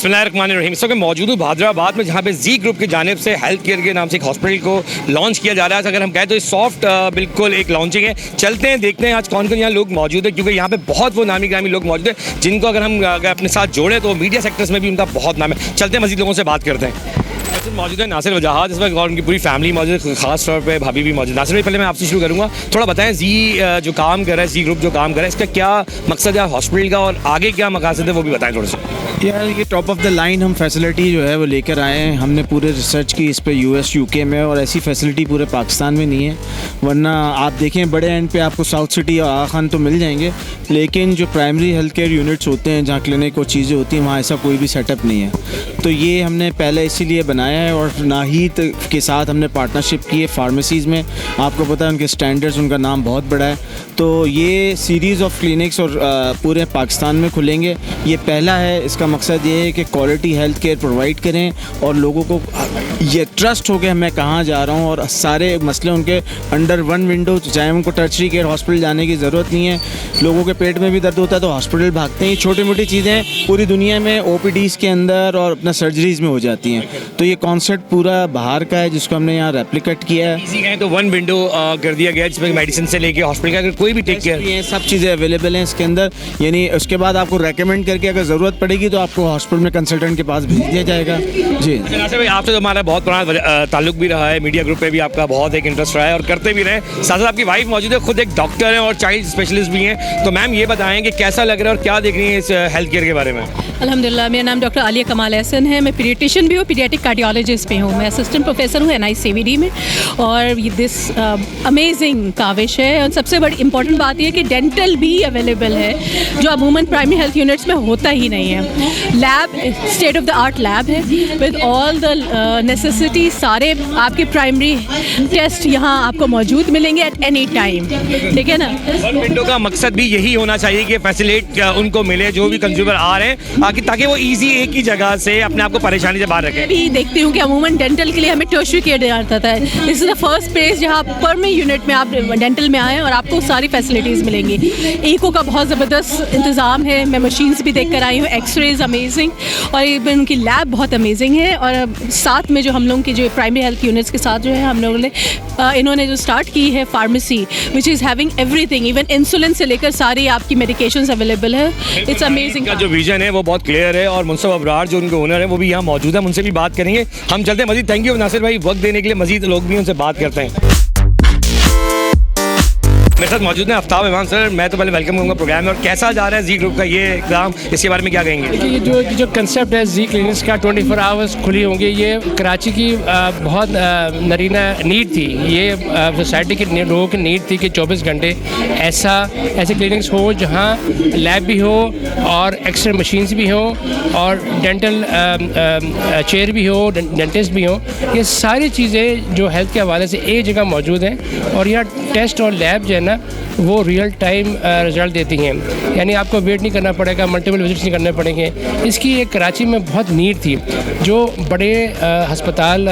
बिस्मिल्लाहिर्रहमानिर्रहीम। इस वक्त मौजूद हूँ हैदराबाद में, जहाँ पे जी ग्रुप की जानिब से हेल्थ केयर के नाम से एक हॉस्पिटल को लॉन्च किया जा रहा है। अगर हम कहें तो सॉफ्ट बिल्कुल एक लॉन्चिंग है। चलते हैं, देखते हैं आज कौन कौन यहाँ लोग मौजूद है, क्योंकि यहाँ पे बहुत वो नामी ग्रामी लोग मौजूद है जिनको अगर हम अपने साथ जोड़ें तो मीडिया सेक्टर्स में भी उनका बहुत नाम है। चलते हैं, मज़ीद लोगों से बात करते हैं। मौजूद है नासिर वजाहत इस वक्त और उनकी पूरी फैमिली मौजूद है, खास तौर पे भाभी भी मौजूद। नासिर भाई, पहले मैं आपसे शुरू करूँगा, थोड़ा बताएं जी जो काम कर रहा है, जी ग्रुप जो काम कर रहा है, इसका क्या मकसद है हॉस्पिटल का और आगे क्या मकासद है वो भी बताएं थोड़ा सा। यार ये टॉप ऑफ द लाइन हम फैसिलिटी जो है वो लेकर आए हैं। हमने पूरे रिसर्च की इस पे यूएस यूके में, और ऐसी फैसिलिटी पूरे पाकिस्तान में नहीं है। वरना आप देखें बड़े एंड पे आपको साउथ सिटी और आगा खान तो मिल जाएंगे, लेकिन जो प्राइमरी हेल्थ केयर यूनिट्स होते हैं जहाँ क्लिनिक और चीज़ें होती हैं वहाँ ऐसा कोई भी सेटअप नहीं है। तो ये हमने पहले इसीलिए बनाया है, और नाहीद के साथ हमने पार्टनरशिप की है फार्मेसीज़ में। आपको पता है उनके स्टैंडर्ड्स, उनका नाम बहुत बड़ा है। तो ये सीरीज़ ऑफ क्लिनिक्स और पूरे पाकिस्तान में खुलेंगे। ये पहला है, इसका मकसद ये है कि क्वालिटी हेल्थ केयर प्रोवाइड करें और लोगों को ये ट्रस्ट हो कि मैं कहाँ जा रहा हूँ, और सारे मसले उनके अंडर वन विंडो, चाहे उनको टर्शरी केयर हॉस्पिटल जाने की ज़रूरत नहीं है। लोगों के पेट में भी दर्द होता है तो हॉस्पिटल भागते हैं। छोटी मोटी चीज़ें पूरी दुनिया में ओपीडीज़ के अंदर और अपना सर्जरीज़ में हो जाती हैं। तो ये कॉन्सेप्ट पूरा बाहर का है जिसको हमने यहाँ रेप्लिकेट किया है। इसी कहें तो वन विंडो कर दिया गया है जिसमें मेडिसिन से लेके हॉस्पिटल का अगर कोई भी टेक केयर, ये सब चीज़ें अवेलेबल हैं इसके अंदर। यानी उसके बाद आपको रेकमेंड करके अगर ज़रूरत पड़ेगी तो आपको हॉस्पिटल में कंसल्टेंट के पास भेज दिया जाएगा। जी नासिर भाई, आपसे तो हमारा बहुत पुराना ताल्लुक भी रहा है, मीडिया ग्रुप पे भी आपका बहुत एक इंटरेस्ट रहा है और करते भी रहे। साथ साथ आपकी वाइफ मौजूद है, खुद एक डॉक्टर हैं और चाइल्ड स्पेशलिस्ट भी हैं। तो मैम ये बताएं कि कैसा लग रहा है और क्या देख रही हैं इस हेल्थ केयर के बारे में। अल्हम्दुलिल्लाह, मेरा नाम डॉक्टर आलिया कमाल एहसन है। मैं पीडियाट्रिशियन भी हूँ, पीडियाट्रिक कार्डियोलॉजिस्ट भी हूँ। मैं असिस्टेंट प्रोफेसर हूँ NICVD में। और दिस अमेजिंग काविश है। और सबसे बड़ी इंपॉर्टेंट बात यह है कि डेंटल भी अवेलेबल है, जो अमूमन प्राइमरी हेल्थ यूनिट्स में होता ही नहीं है। Lab state of the art lab है विद ऑल द नेसेसिटी। सारे आपके प्राइमरी टेस्ट यहाँ आपको मौजूद मिलेंगे एट एनी टाइम, ठीक है ना। वन विंडो का मकसद भी यही होना चाहिए कि फैसिलिट उनको मिले जो भी कंज्यूमर आ रहे हैं, ताकि वो इजी एक ही जगह से अपने आप को परेशानी से बाहर रखें। भी देखती हूँ कि अमूमन डेंटल के लिए हमें टर्शरी केयर देना जाता है। This is the first place जहाँ प्राइमरी यूनिट में आप डेंटल में आएँ और आपको सारी फैसिलिटीज़ मिलेंगी। ईको का बहुत ज़बरदस्त इंतज़ाम है। मैं मशीन्स भी देख कर आई हूँ, एक्सरेज अमेजिंग, और इवन उनकी लैब बहुत अमेजिंग है। और साथ में जो हम लोगों की जो प्राइमरी हेल्थ यूनिट्स के साथ जो है हम लोगों ने इन्होंने जो स्टार्ट की है pharmacy, which is having everything, even insulin से लेकर सारी आपकी मेडिकेशंस अवेलेबल है। It's amazing. का जो विजन है वो बहुत क्लियर है और मुनसब अबरार जो उनके ओनर है वो भी यहाँ मौजूद है, उनसे भी बात करेंगे। हम चलते हैं मजीद। थैंक यू नासिर भाई वक्त देने के लिए। मजीद लोग भी उनसे बात करते हैं। मेरे साथ मौजूद हैं आफ्ताब इमाम सर। मैं तो पहले वेलकम करूँगा प्रोग्राम में। और कैसा जा रहा है जी ग्रुप का ये काम, इसके बारे में क्या कहेंगे? ये जो कंसेप्ट है जी क्लिनिक्स का 24 आवर्स खुली होंगी, ये कराची की बहुत नरीना नीड थी। ये सोसाइटी के लोगों की नीड थी कि 24 घंटे ऐसे क्लिनिक्स हो जहाँ लैब भी हो और एक्सरे मशीन्स भी हो और डेंटल चेयर भी हो, डेंटिस्ट भी हो। ये सारी चीज़ें जो हेल्थ के हवाले से एक जगह मौजूद हैं, और यहाँ टेस्ट और लैब जो है ना वो रियल टाइम रिज़ल्ट देती हैं। यानी आपको वेट नहीं करना पड़ेगा, मल्टीपल विजिट्स नहीं करने पड़ेंगे। इसकी एक कराची में बहुत नीड थी जो बड़े हस्पताल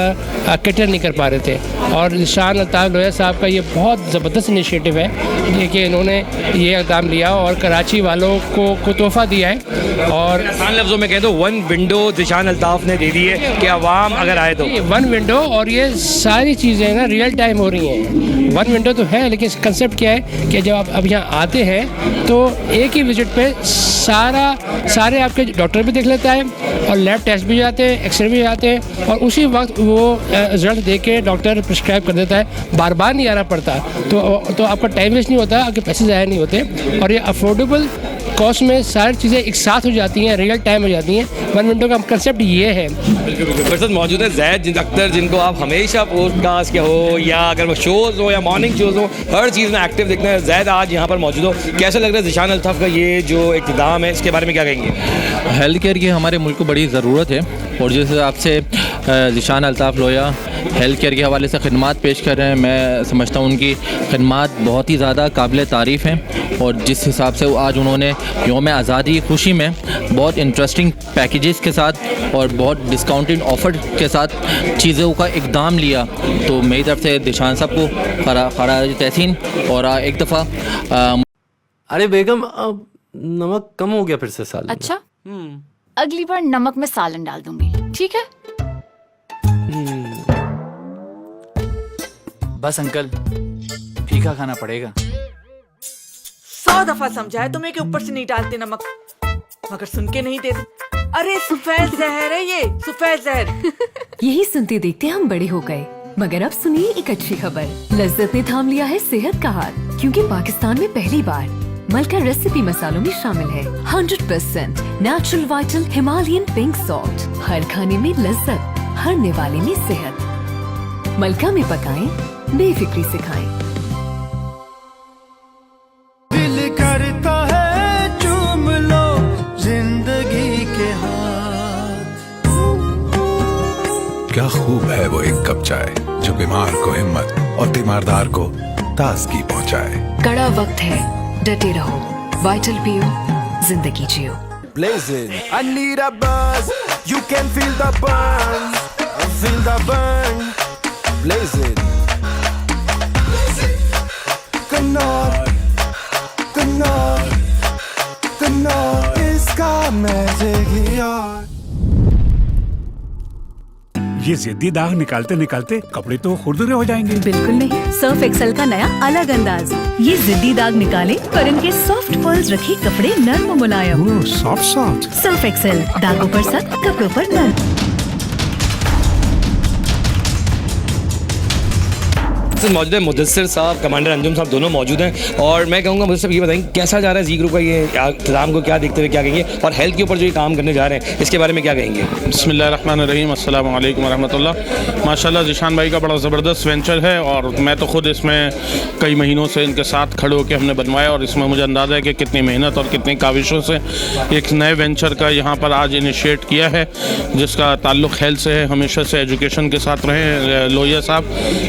कैटर नहीं कर पा रहे थे। और ज़िशान अल्ताफ़ लोया साहब का ये बहुत ज़बरदस्त इनिशिएटिव है कि इन्होंने ये इक़दाम लिया और कराची वालों को तोहफ़ा दिया है। और आसान लफ्ज़ों में कहें तो वन विंडो ज़िशान अल्ताफ़ ने दे दी है कि आवाम अगर आए तो वन विंडो, और ये सारी चीज़ें ना रियल टाइम हो रही हैं। वन विंडो तो है, लेकिन कंसेप्ट क्या है कि जब आप अब यहाँ आते हैं तो एक ही विजिट पे सारे आपके डॉक्टर भी देख लेता है और लैब टेस्ट भी जाते हैं, एक्सरे भी जाते हैं, और उसी वक्त वो रिजल्ट दे के डॉक्टर प्रिस्क्राइब कर देता है। बार बार नहीं आना पड़ता, तो आपका टाइम वेस्ट नहीं होता, आपके पैसे ज़ाया नहीं होते, और ये अफोर्डेबल कॉस्ट में सारी चीज़ें एक साथ हो जाती हैं, रियल टाइम हो जाती हैं। वन विंडो का कंसेप्ट ये है। बिल्कुल बिल्कुल। मेरे साथ मौजूद है ज़ैद अख्तर, जिनको आप हमेशा पॉडकास्ट के हो या अगर वो शोज़ हो या मॉर्निंग शोज़ हो, हर चीज़ में एक्टिव दिखना है। ज़ैद आज यहाँ पर मौजूद हो, कैसा लग रहा है ज़िशान अल्ताफ़ का ये जो इक़्तिदाम है, इसके बारे में क्या कहेंगे? हेल्थ केयर की हमारे मुल्क को बड़ी ज़रूरत है, और जिस हिसाब से ज़िशान अल्ताफ़ लोया हेल्थ केयर के हवाले से खिदमात पेश कर रहे हैं, मैं समझता हूँ उनकी खिदमात बहुत ही ज़्यादा काबिल तारीफ़ हैं। और जिस हिसाब से आज उन्होंने यौम आज़ादी खुशी में बहुत इंटरेस्टिंग पैकेजेस के साथ और बहुत डिस्काउंटेड ऑफ़र के साथ चीज़ों का इक़दाम लिया, तो मेरी तरफ से ज़िशान साहब को खराज तहसीन। और एक दफ़ा अरे बेगम, अब नमक कम हो गया फिर से साल। अच्छा, अगली बार नमक में सालन डाल दूंगी, ठीक है? बस अंकल, फीका खाना पड़ेगा। 100 दफा समझाया तुम्हें कि ऊपर से नहीं डालते नमक, मगर सुन के नहीं देते। अरे सफेद जहर है ये, सफेद जहर। यही सुनते देखते हम बड़े हो गए, मगर अब सुनिए एक अच्छी खबर। लज्जत ने थाम लिया है सेहत का हाथ, क्योंकि पाकिस्तान में पहली बार मलका रेसिपी मसालों में शामिल है 100% natural vital Himalayan pink salt. हर खाने में लज्जत, हर निवाले में सेहत। मलका में पकाएं, बेफिक्री से खाएं। दिल करता है चूम लो जिंदगी के हाथ। क्या खूब है वो एक कप चाय जो बीमार को हिम्मत और तीमारदार को ताजगी पहुंचाए। कड़ा वक्त है, डटे रहो, वाइटल पियो, जिंदगी जियो। Blazing, I need a buzz. You can feel the burn, feel the burn. Blazing, कन्नौर, कन्नौर, कन्नौर इसका मैजिक ही और। ये जिद्दी दाग निकालते निकालते कपड़े तो खुरदुरे हो जाएंगे। बिल्कुल नहीं, सर्फ एक्सेल का नया अलग अंदाज। ये जिद्दी दाग निकाले पर इनके सॉफ्ट पर्ल्स रखे कपड़े नर्म और मुलायम। Soft soft. सर्फ एक्सेल, दागों पर सख्त, कपड़ों पर नर्म। मौजूद है मुदस्सिर साहब, कमांडर अंजुम साहब, दोनों मौजूद हैं। और मैं कहूँगा मुदस्सिर साहब ये बताएंगे कैसा जा रहा है जी ग्रुप का ये इंतजाम को क्या देखते हुए क्या कहेंगे, और हेल्थ के ऊपर जो ये काम करने जा रहे हैं इसके बारे में क्या कहेंगे? बिस्मिल्लाहिर्रहमानिर्रहीम, अस्सलामु अलैकुम वरहमतुल्लाह। माशाल्लाह ज़ीशान भाई का बड़ा ज़बरदस्त वेंचर है और मैं तो ख़ुद इसमें कई महीनों से इनके साथ खड़े होकर हमने बनवाया और इसमें मुझे अंदाज़ा है कि कितनी मेहनत और कितनी काविशों से एक नए वेंचर का यहाँ पर आज इनिशिएट किया है, जिसका ताल्लुक़ हेल्थ से है। हमेशा से एजुकेशन के साथ रहे लोहिया साहब,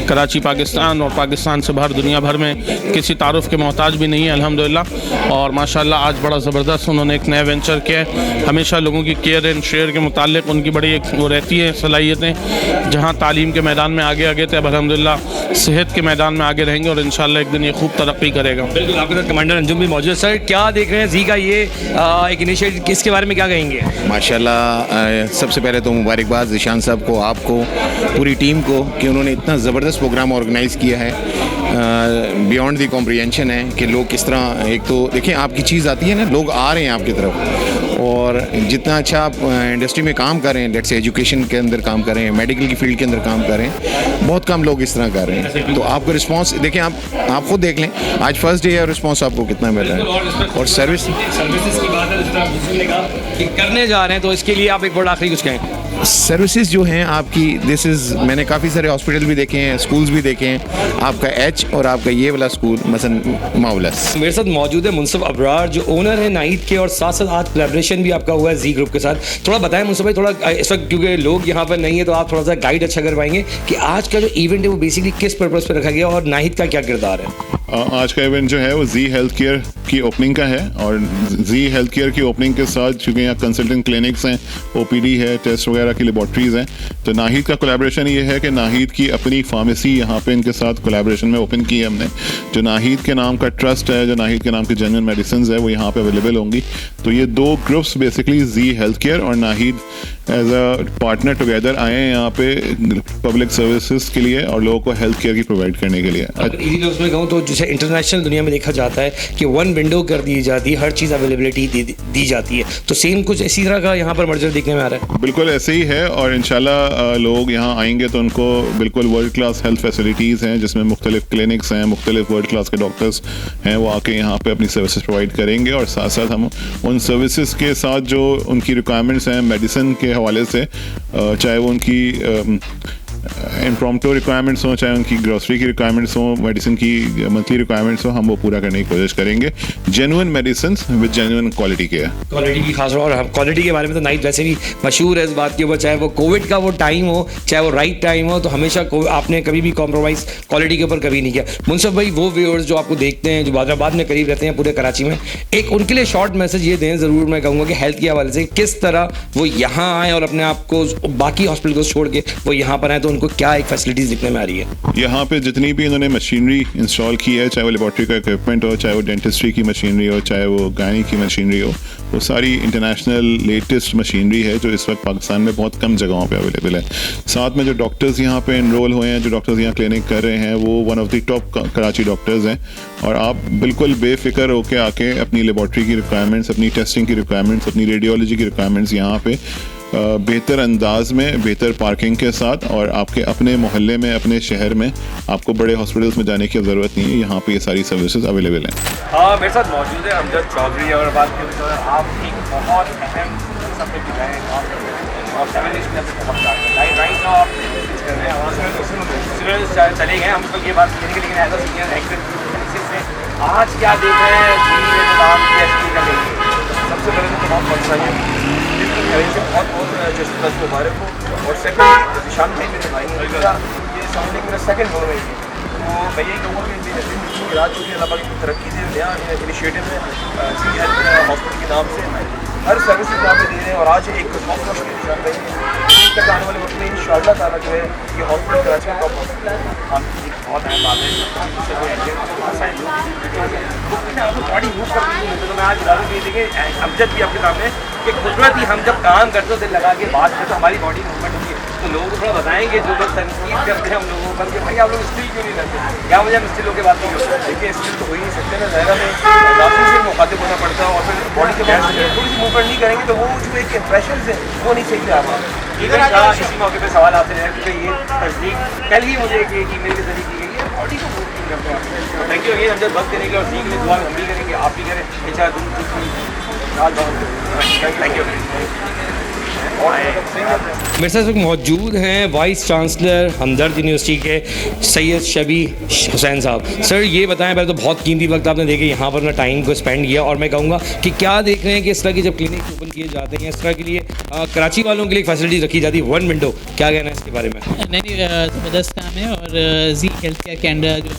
कराची पाकिस्तान और पाकिस्तान से बाहर दुनिया भर में किसी तारुफ के मोहताज भी नहीं है अल्हम्दुलिल्लाह। और माशाल्लाह आज बड़ा ज़बरदस्त उन्होंने एक नया वेंचर किया है। हमेशा लोगों की केयर एंड शेयर के मुताल्लिक उनकी बड़ी एक वो रहती है सलाहियतें, जहाँ तालीम के मैदान में आगे थे, अब अल्हम्दुलिल्लाह सेहत के मैदान में आगे रहेंगे और इंशाल्लाह एक दिन ये खूब तरक्की करेगा। बिल्कुल, आपके साथ कमांडर अंजुम भी मौजूद है। सर क्या देख रहे हैं जी का ये एक इनिशिएटिव, किसके बारे में क्या कहेंगे? माशाल्लाह सबसे पहले तो मुबारकबाद ज़ीशान साहब को, आपको, पूरी टीम को कि उन्होंने इतना ज़बरदस्त प्रोग्राम ऑर्गेनाइज़ किया है। बियॉन्ड दी कॉम्प्रिहेंशन है कि लोग किस तरह, एक तो देखिए आपकी चीज़ आती है ना, लोग आ रहे हैं आपकी तरफ, और जितना अच्छा आप इंडस्ट्री में काम कर रहे हैं, लेट्स से एजुकेशन के अंदर काम कर रहे हैं, मेडिकल की फील्ड के अंदर काम कर रहे हैं, बहुत कम लोग इस तरह कर रहे हैं। तो आपको रिस्पांस देखिए, आप खुद देख लें, आज फर्स्ट डे है, रिस्पांस आपको कितना मिल रहा है। और सर्विसेज की बात है, जिस तरह आपने कहा कि करने जा रहे हैं, तो इसके लिए आप एक वर्ड आखिरी कुछ कहें? सर्विसेज जो हैं आपकी, दिस इज़, मैंने काफ़ी सारे हॉस्पिटल भी देखे हैं, स्कूल्स भी देखे हैं, आपका एच और आपका ये वाला स्कूल मसलन माउलस। मेरे साथ मौजूद है मुनसफ अबरार जो ओनर है नाइट के, और साथ साथ आज कोलैबोरेशन भी आपका हुआ है जी ग्रुप के साथ। थोड़ा बताएं मुनसफ भाई, थोड़ा इस वक्त क्योंकि लोग यहाँ पर नहीं है तो आप थोड़ा सा गाइड अच्छा कर पाएंगे कि आज का जो इवेंट है वो बेसिकली किस पर्पज़ पर रखा गया और नाहिद का क्या किरदार है? आज का इवेंट जो है वो जी हेल्थ केयर की ओपनिंग का है, और जी हेल्थ केयर की ओपनिंग के साथ चूँकि यहाँ कंसल्टेंट क्लिनिक्स हैं, ओपीडी है, टेस्ट वगैरह की लेबॉर्ट्रीज़ हैं, तो नाहिद का कोलैबोरेशन ये है कि नाहिद की अपनी फार्मेसी यहाँ पे इनके साथ कोलैबोरेशन में ओपन की है हमने। जो नाहिद के नाम का ट्रस्ट है, जो नाहिद के नाम की जेन्युइन मेडिसिन है, वो यहाँ पे अवेलेबल होंगी। तो ये दो groups basically G health care और Naheed as a partner together आए हैं यहाँ पे पब्लिक सर्विसेज के लिए और लोगों को हेल्थ केयर की प्रोवाइड करने के लिए। उसमें कहूँ तो जैसे इंटरनेशनल दुनिया में देखा जाता है कि वन विंडो कर दी जाती है, हर चीज़ अवेलेबिलिटी दी जाती है, तो सेम कुछ इसी तरह का यहाँ पर मर्जर देखने में आ रहा है। बिल्कुल ऐसे ही है, और इंशाल्लाह लोग यहाँ आएंगे तो उनको बिल्कुल वर्ल्ड क्लास हेल्थ फैसिलिटीज़ हैं, जिसमें मुख्तलिफ क्लिनिक्स हैं, मुख्तलिफ वर्ल्ड क्लास के डॉक्टर्स हैं, वो आके यहाँ पे अपनी सर्विसेज प्रोवाइड करेंगे। और साथ साथ हम उन सर्विसेज के साथ जो उनकी रिक्वायरमेंट्स हैं मेडिसिन के हवाले से, चाहे वो उनकी इम्प्रॉम्प्टो रिक्वायरमेंट्स हों, चाहे उनकी ग्रोसरी की रिक्वायरमेंट्स हों, मेडिसिन की मंथली रिक्वायरमेंट्स हों, हम वो पूरा करने की कोशिश करेंगे। Genuine medicine with genuine quality care, quality की खास, और क्वालिटी के बारे में तो नाइट वैसे भी मशहूर है इस बात के ऊपर, चाहे वो कोविड का वो टाइम हो, चाहे वो राइट टाइम हो, तो हमेशा आपने कभी भी कॉम्प्रोमाइज़ क्वालिटी के ऊपर कभी नहीं किया। मुनसफ भाई, वो व्यूअर्स जो आपको देखते हैं, जो बादराबाद में करीब रहते हैं पूरे कराची में, एक उनके लिए शॉर्ट मैसेज ये दें ज़रूर, मैं कहूँगा कि हेल्थ के हवाले से किस तरह वो यहाँ आएँ और अपने आप को बाकी हॉस्पिटल को छोड़ के वो यहाँ पर आएँ, तो उनको क्या एक फैसिलिटीज़ दिखने में आ रही है? यहाँ पे जितनी भी इन्होंने मशीनरी इंस्टॉल की है, चाहे वो लेबॉर्ट्री का इक्विपमेंट हो, चाहे वो डेंटिस्ट्री की मशीनरी हो, चाहे वो गायनी की मशीनरी हो, वो सारी इंटरनेशनल लेटेस्ट मशीनरी है जो इस वक्त पाकिस्तान में बहुत कम जगहों पे अवेलेबल है। साथ में जो डॉक्टर्स यहाँ पे इनरोल हुए हैं, जो डॉक्टर्स यहाँ क्लिनिक कर रहे हैं, वो one of the top Karachi doctors हैं। और आप बिल्कुल बेफिक्र होकर आके अपनी लेबॉर्ट्री की रिक्वायरमेंट्स, अपनी टेस्टिंग की रिक्वायरमेंट्स, अपनी रेडियोलॉजी की रिक्वायरमेंट्स यहाँ पे बेहतर अंदाज में, बेहतर पार्किंग के साथ और आपके अपने मोहल्ले में, अपने शहर में आपको बड़े हॉस्पिटल्स में जाने की ज़रूरत नहीं है। यहाँ पे ये सारी सर्विसेज अवेलेबल हैं। हाँ, मेरे साथ मौजूद है अमजद चौधरी। और बात करें तो आप एक बहुत अहम सब्जेक्ट जो है काम कर रहे हैं और 7 डेज़ में बहुत राइट नाउ आप कर रहे हैं। वहाँ से चले गए हम तो ये बात करेंगे, लेकिन एज अ सीनियर एक्सेस से आज क्या देख रहे हैं सबसे पहले तो तमाम पाकिस्तानी बहुत बहुत जश्न मुबारक हो। और सेकंड निशान भाई मेरे भाई ये समझने के मेरा सेकंड हो रही है। तो मैं यही कहूँगा कि रात चुकी अल्लाह की तरक्की से नया इनिशिएटिव है सी हेल्थ हॉस्पिटल के नाम से हर सर्विस यहाँ पे दे रहे हैं। और आज एक सॉफ्ट रोशनी निशान भाई तक आने वाले वक्त में इंशाअल्लाह ताला जो है ये हॉस्पिटल कराची का टॉप हॉस्पिटल है। हम बहुत अहम बात है बॉडी मूव करती है। तो मैं आज बता दूँ देखिए अमजद भी आपके सामने कि कुदरती हम जब काम करते हो दिल लगा के बात करते तो हमारी बॉडी मूवमेंट होती है। तो लोगों को थोड़ा बताएंगे जो लोग तनकीद करते हैं हम लोगों पर कि भाई आप लोग स्टिल क्यों नहीं करते, क्या वजह हम स्टिल होकर बात नहीं करते। देखिए स्टिल तो हो ही नहीं सकते ना, ज़ाहिर में काफ़ी से मुखातिब होना पड़ता है और फिर बॉडी के बाद थोड़ी सी मूवमेंट नहीं करेंगे तो वो जो एक इम्प्रेशन है वो नहीं सही आ रहा। इसी मौके पर सवाल आते हैं क्योंकि ये तस्दीक कल ही मुझे एक ईमेल के जरिए की गई है, बॉडी को मूव नहीं करते हैं। थैंक यू अगेन हम जब वक्त देने के लिए और सीख लिए दुआ हम भी करेंगे, आप भी करें। अच्छा थैंक यू। मेरे साथ मौजूद हैं वाइस चांसलर हमदर्द यूनिवर्सिटी के सैयद शबी हुसैन साहब। सर ये बताएं, पहले तो बहुत कीमती वक्त आपने देखे यहाँ पर अपना टाइम को स्पेंड किया और मैं कहूँगा कि क्या देख रहे हैं कि इस तरह की जब क्लिनिक ओपन किए जाते हैं इस तरह के लिए कराची वालों के लिए फैसिलिटीज़ रखी जाती है 1 विंडो, क्या कहना है इसके बारे में? नहीं ज़बरदस्त काम है। और जी हेल्थ केयर कैनेडा जो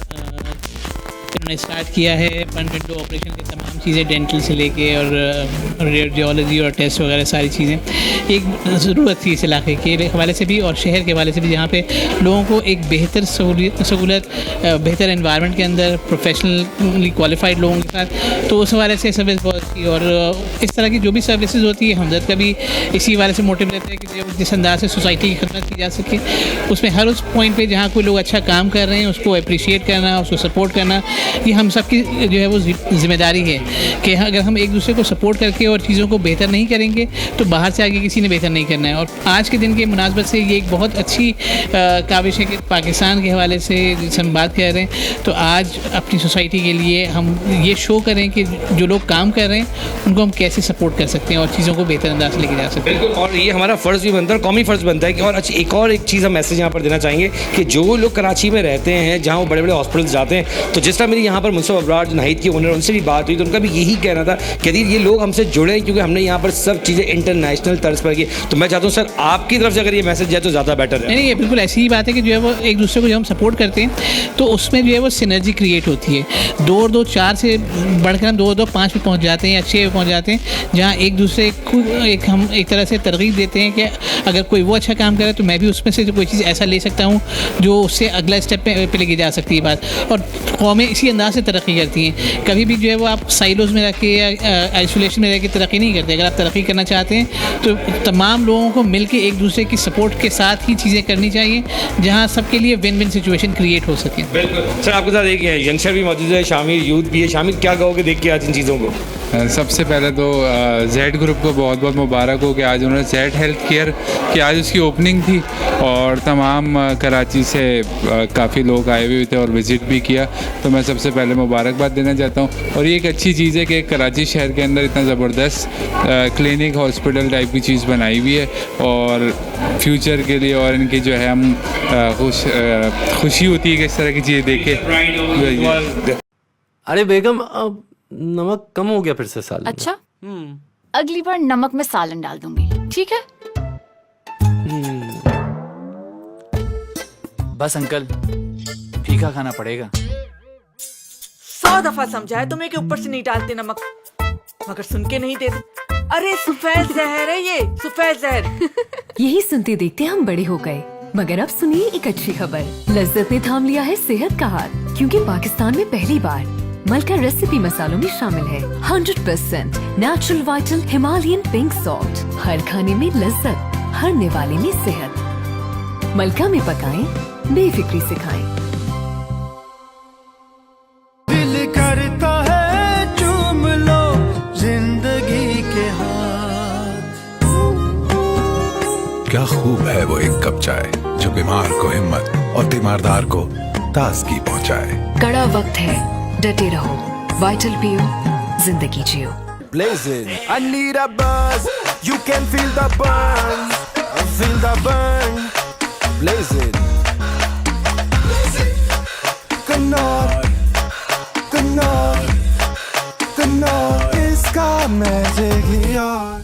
उन्होंने स्टार्ट किया है 1 विंडो ऑपरेशन की तमाम चीज़ें, डेंटल से लेके और रेडियोलॉजी और टेस्ट वगैरह सारी चीज़ें एक ज़रूरत थी इस इलाके के हवाले से भी और शहर के हवाले से भी, जहाँ पे लोगों को एक बेहतर सहूलत बेहतर एनवायरनमेंट के अंदर प्रोफेशनली क्वालिफाइड लोगों के साथ, तो उस हवाले से सर्विस बहुत अच्छी। और इस तरह की जो भी सर्विसेज होती है हमदर्द का भी इसी हवाले से मोटिव रहता है कि जिस अंदाज से सोसाइटी की खिदमत की जा सके उसमें हर उस पॉइंट पर जहाँ कोई लोग अच्छा काम कर रहे हैं उसको अप्रिशिएट करना, उसको सपोर्ट करना, ये हम सब की जो है वो जिम्मेदारी है कि अगर हम एक दूसरे को सपोर्ट करके और चीज़ों को बेहतर नहीं करेंगे तो बाहर से आगे किसी ने बेहतर नहीं करना है। और आज के दिन के मुनासबत से ये एक बहुत अच्छी काविश है कि पाकिस्तान के हवाले से जिस हम बात कर रहे हैं तो आज अपनी सोसाइटी के लिए हम ये शो करें कि जो लोग काम कर रहे हैं उनको हम कैसे सपोर्ट कर सकते हैं और चीज़ों को बेहतर अंदाज से लेके जा सकते हैं। बिल्कुल, और ये हमारा फ़र्ज़ भी बनता है, कौमी फ़र्ज़ बनता है कि और एक चीज़ हम मैसेज यहाँ पर देना चाहेंगे कि जो लोग कराची में रहते हैं जहाँ वो बड़े बड़े हॉस्पिटल्स जाते हैं, तो जिस तरह मेरी यहाँ पर मुनसब अबरार नाहिद के ओनर उनसे भी बात हुई तो उनका भी यही कहना था कि ये लोग हमसे जुड़े क्योंकि हमने यहाँ पर सब चीज़ें इंटरनेशनल तर्ज पर की। तो मैं चाहता हूँ सर आपकी तरफ से अगर ये मैसेज जाए तो ज़्यादा बेटर है। नहीं, ये बिल्कुल ऐसी ही बात है कि जो है वो एक दूसरे को जब हम सपोर्ट करते हैं तो उसमें जो है वो सिनर्जी क्रिएट होती है। 2 और 2 4 से बढ़कर हम 2 और 2 5 पे पहुँच जाते हैं या 6 पे पहुँच जाते हैं, जहाँ एक दूसरे को हम एक तरह से तरगीब देते हैं कि अगर कोई वो अच्छा काम करे तो मैं भी उसमें से कोई चीज़ ऐसा ले सकता हूँ जो उससे अगला स्टेप पे लेके जा सकती है बात। और कौमें इसी अंदाज से तरक्की करती हैं। कभी भी जो है वो आप साइलोज़ में रख के या आइसोलेशन में रह के तरक्की नहीं करते। अगर आप तरक्की करना चाहते हैं तो तमाम लोगों को मिल के एक दूसरे की सपोर्ट के साथ ही चीज़ें करनी चाहिए जहाँ सबके लिए विन विन सिचुएशन क्रिएट हो सके। बिल्कुल सर, आपके साथ एक यंगस्टर भी मौजूद है, शामिर यूथ भी है। शामिर, क्या कहोगे देख के आज इन चीज़ों को? सबसे पहले तो जेड ग्रुप को बहुत बहुत मुबारक हो कि आज उन्होंने जेड हेल्थ केयर की आज उसकी ओपनिंग थी और तमाम कराची से काफ़ी लोग आए हुए थे और विज़िट भी किया, तो मैं सबसे पहले मुबारकबाद देना चाहता हूँ। और ये एक अच्छी चीज़ है कि कराची शहर के अंदर इतना ज़बरदस्त क्लिनिक हॉस्पिटल टाइप की चीज़ बनाई हुई है और फ्यूचर के लिए और इनकी जो है हम खुशी होती है कि इस तरह की चीज़ें देखें। अरे बेगम, अब नमक कम हो गया फिर से सालन में। अच्छा, अगली बार नमक में सालन डाल दूंगी, ठीक है? बस अंकल, फीका खाना पड़ेगा। 100 दफा समझाया तुम्हें कि ऊपर से नहीं डालते नमक, मगर सुन के नहीं देते। अरे सफेद जहर है ये, सफेद जहर। यही सुनते देखते हम बड़े हो गए, मगर अब सुनिए एक अच्छी खबर, लज्जत ने थाम लिया है सेहत का हाथ, क्योंकि पाकिस्तान में पहली बार मलका रेसिपी मसालों में शामिल है 100% natural vital Himalayan pink salt. हर खाने में लज्जत, हर निवाले में सेहत। मलका में पकाएं, बेफिक्री से खाएं। दिल करता है चूम लो जिंदगी के हाथ। क्या खूब है वो एक कप चाय जो बीमार को हिम्मत और तीमारदार को ताजगी पहुंचाए। कड़ा वक्त है, डटे रहो, वाइटल पियो, जिंदगी जियो। Blazing, I need a buzz. You can feel the burn, feel the burn. Blazing, कन्नौर, कन्नौर, कन्नौर इसका मैजिक ही और।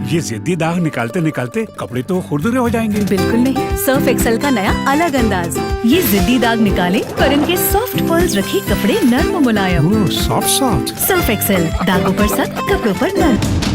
ये जिद्दी दाग निकालते निकालते कपड़े तो खुरदुरे हो जाएंगे। बिल्कुल नहीं, सर्फ एक्सेल का नया अलग अंदाज। ये जिद्दी दाग निकाले पर इनके सॉफ्ट पर्ल्स रखे कपड़े नर्म मुलायम। Soft soft. सर्फ एक्सेल, दागों पर सख्त, कपड़ों पर नर्म।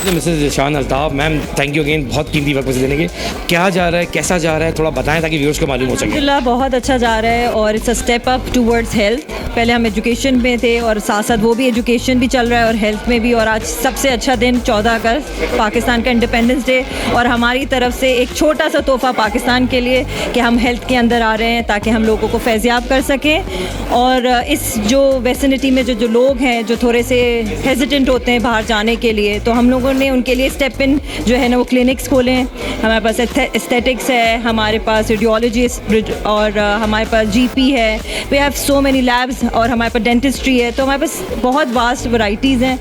Mrs Zeeshan Altaf ma'am, thank you again, बहुत कीमती वक्त मुझे देने के। क्या जा रहा है, कैसा जा रहा है, थोड़ा बताएं ताकि व्यूअर्स को मालूम हो सके। अल्हम्दुलिल्लाह बहुत अच्छा जा रहा है और it's a step up towards health. पहले हम एजुकेशन में थे और साथ साथ वो भी एजुकेशन भी चल रहा है और हेल्थ में भी। और आज सबसे अच्छा दिन 14 अगस्त पाकिस्तान का इंडिपेंडेंस डे, और हमारी तरफ से एक छोटा सा तोहफ़ा पाकिस्तान के लिए कि हम हेल्थ के अंदर आ रहे हैं ताकि हम लोगों को फैज़याब कर सकें। और इस जो वेसिनिटी में जो लोग हैं जो थोड़े से हेजिटेंट होते हैं बाहर जाने के लिए, तो हम लोगों ने उनके लिए स्टेप इन जो है ना वो क्लिनिक्स खोले हैं। हमारे पास एस्थेटिक्स है, हमारे पास रेडियोलॉजिस्ट और हमारे पास जीपी है, we have so many labs, और हमारे पास डेंटिस्ट्री है। तो हमारे पास बहुत वास्ट वैराइटीज़ हैं।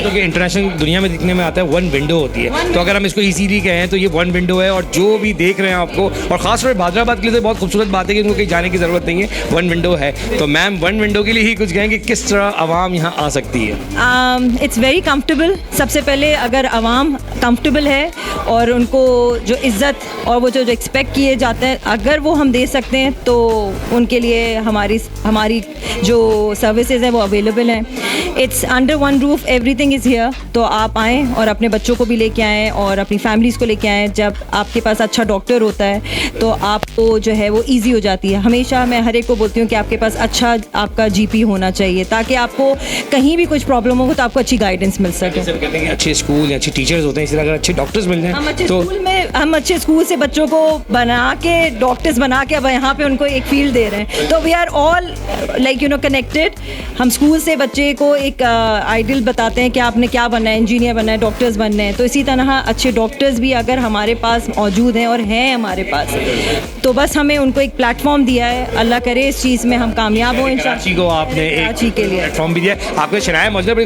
तो कि इंटरनेशनल दुनिया में दिखने में आता है वन विंडो होती है, तो अगर हम इसको इजीली कहें तो ये वन विंडो है। और जो भी देख रहे हैं आपको, और खासतौर पर हैदराबाद के लिए तो बहुत खूबसूरत बात है कि उनको कहीं जाने की ज़रूरत नहीं है, वन विंडो है। तो मैम वन विंडो के लिए ही कुछ कहें कि किस तरह आवाम यहाँ आ सकती है। It's very comfortable. सबसे पहले अगर आवाम कंफर्टेबल है और उनको जो इज़्ज़त और वो जो एक्सपेक्ट किए जाते हैं अगर वो हम दे सकते हैं, तो उनके लिए हमारी जो सर्विसेज हैं वो अवेलेबल हैं। It's under one roof, everything is here. तो आप आएँ और अपने बच्चों को भी लेके आएँ और अपनी फैमिलीज़ को लेके आएँ। जब आपके पास अच्छा डॉक्टर होता है तो आपको जो है वो ईजी हो जाती है। हमेशा मैं हर एक को बोलती हूँ कि आपके पास अच्छा आपका जीपी होना चाहिए ताकि आपको कहीं भी कुछ प्रॉब्लम हो तो आपको अच्छी गाइडेंस मिल सके। कहते हैं कि अच्छे स्कूल या अच्छे टीचर्स होते हैं, इसलिए अगर अच्छे डॉक्टर्स मिल जाएं तो हम अच्छे स्कूल से बच्चों को बना के डॉक्टर्स बना के अब यहाँ पे उनको एक फील्ड दे रहे हैं। तो we are all like connected. हम स्कूल से बच्चे को एक आइडियल बताते हैं कि आपने क्या बनना है, इंजीनियर बनना है, डॉक्टर्स बनना है। तो इसी तरह अच्छे डॉक्टर्स भी अगर हमारे पास मौजूद हैं और हैं हमारे पास, तो बस हमें उनको एक प्लेटफॉर्म दिया है। अल्लाह करे इस चीज़ में हम कामयाब हों। कराची को आपने कराची के लिए प्लेटफॉर्म भी दिया। आपके शनाया मौजूद,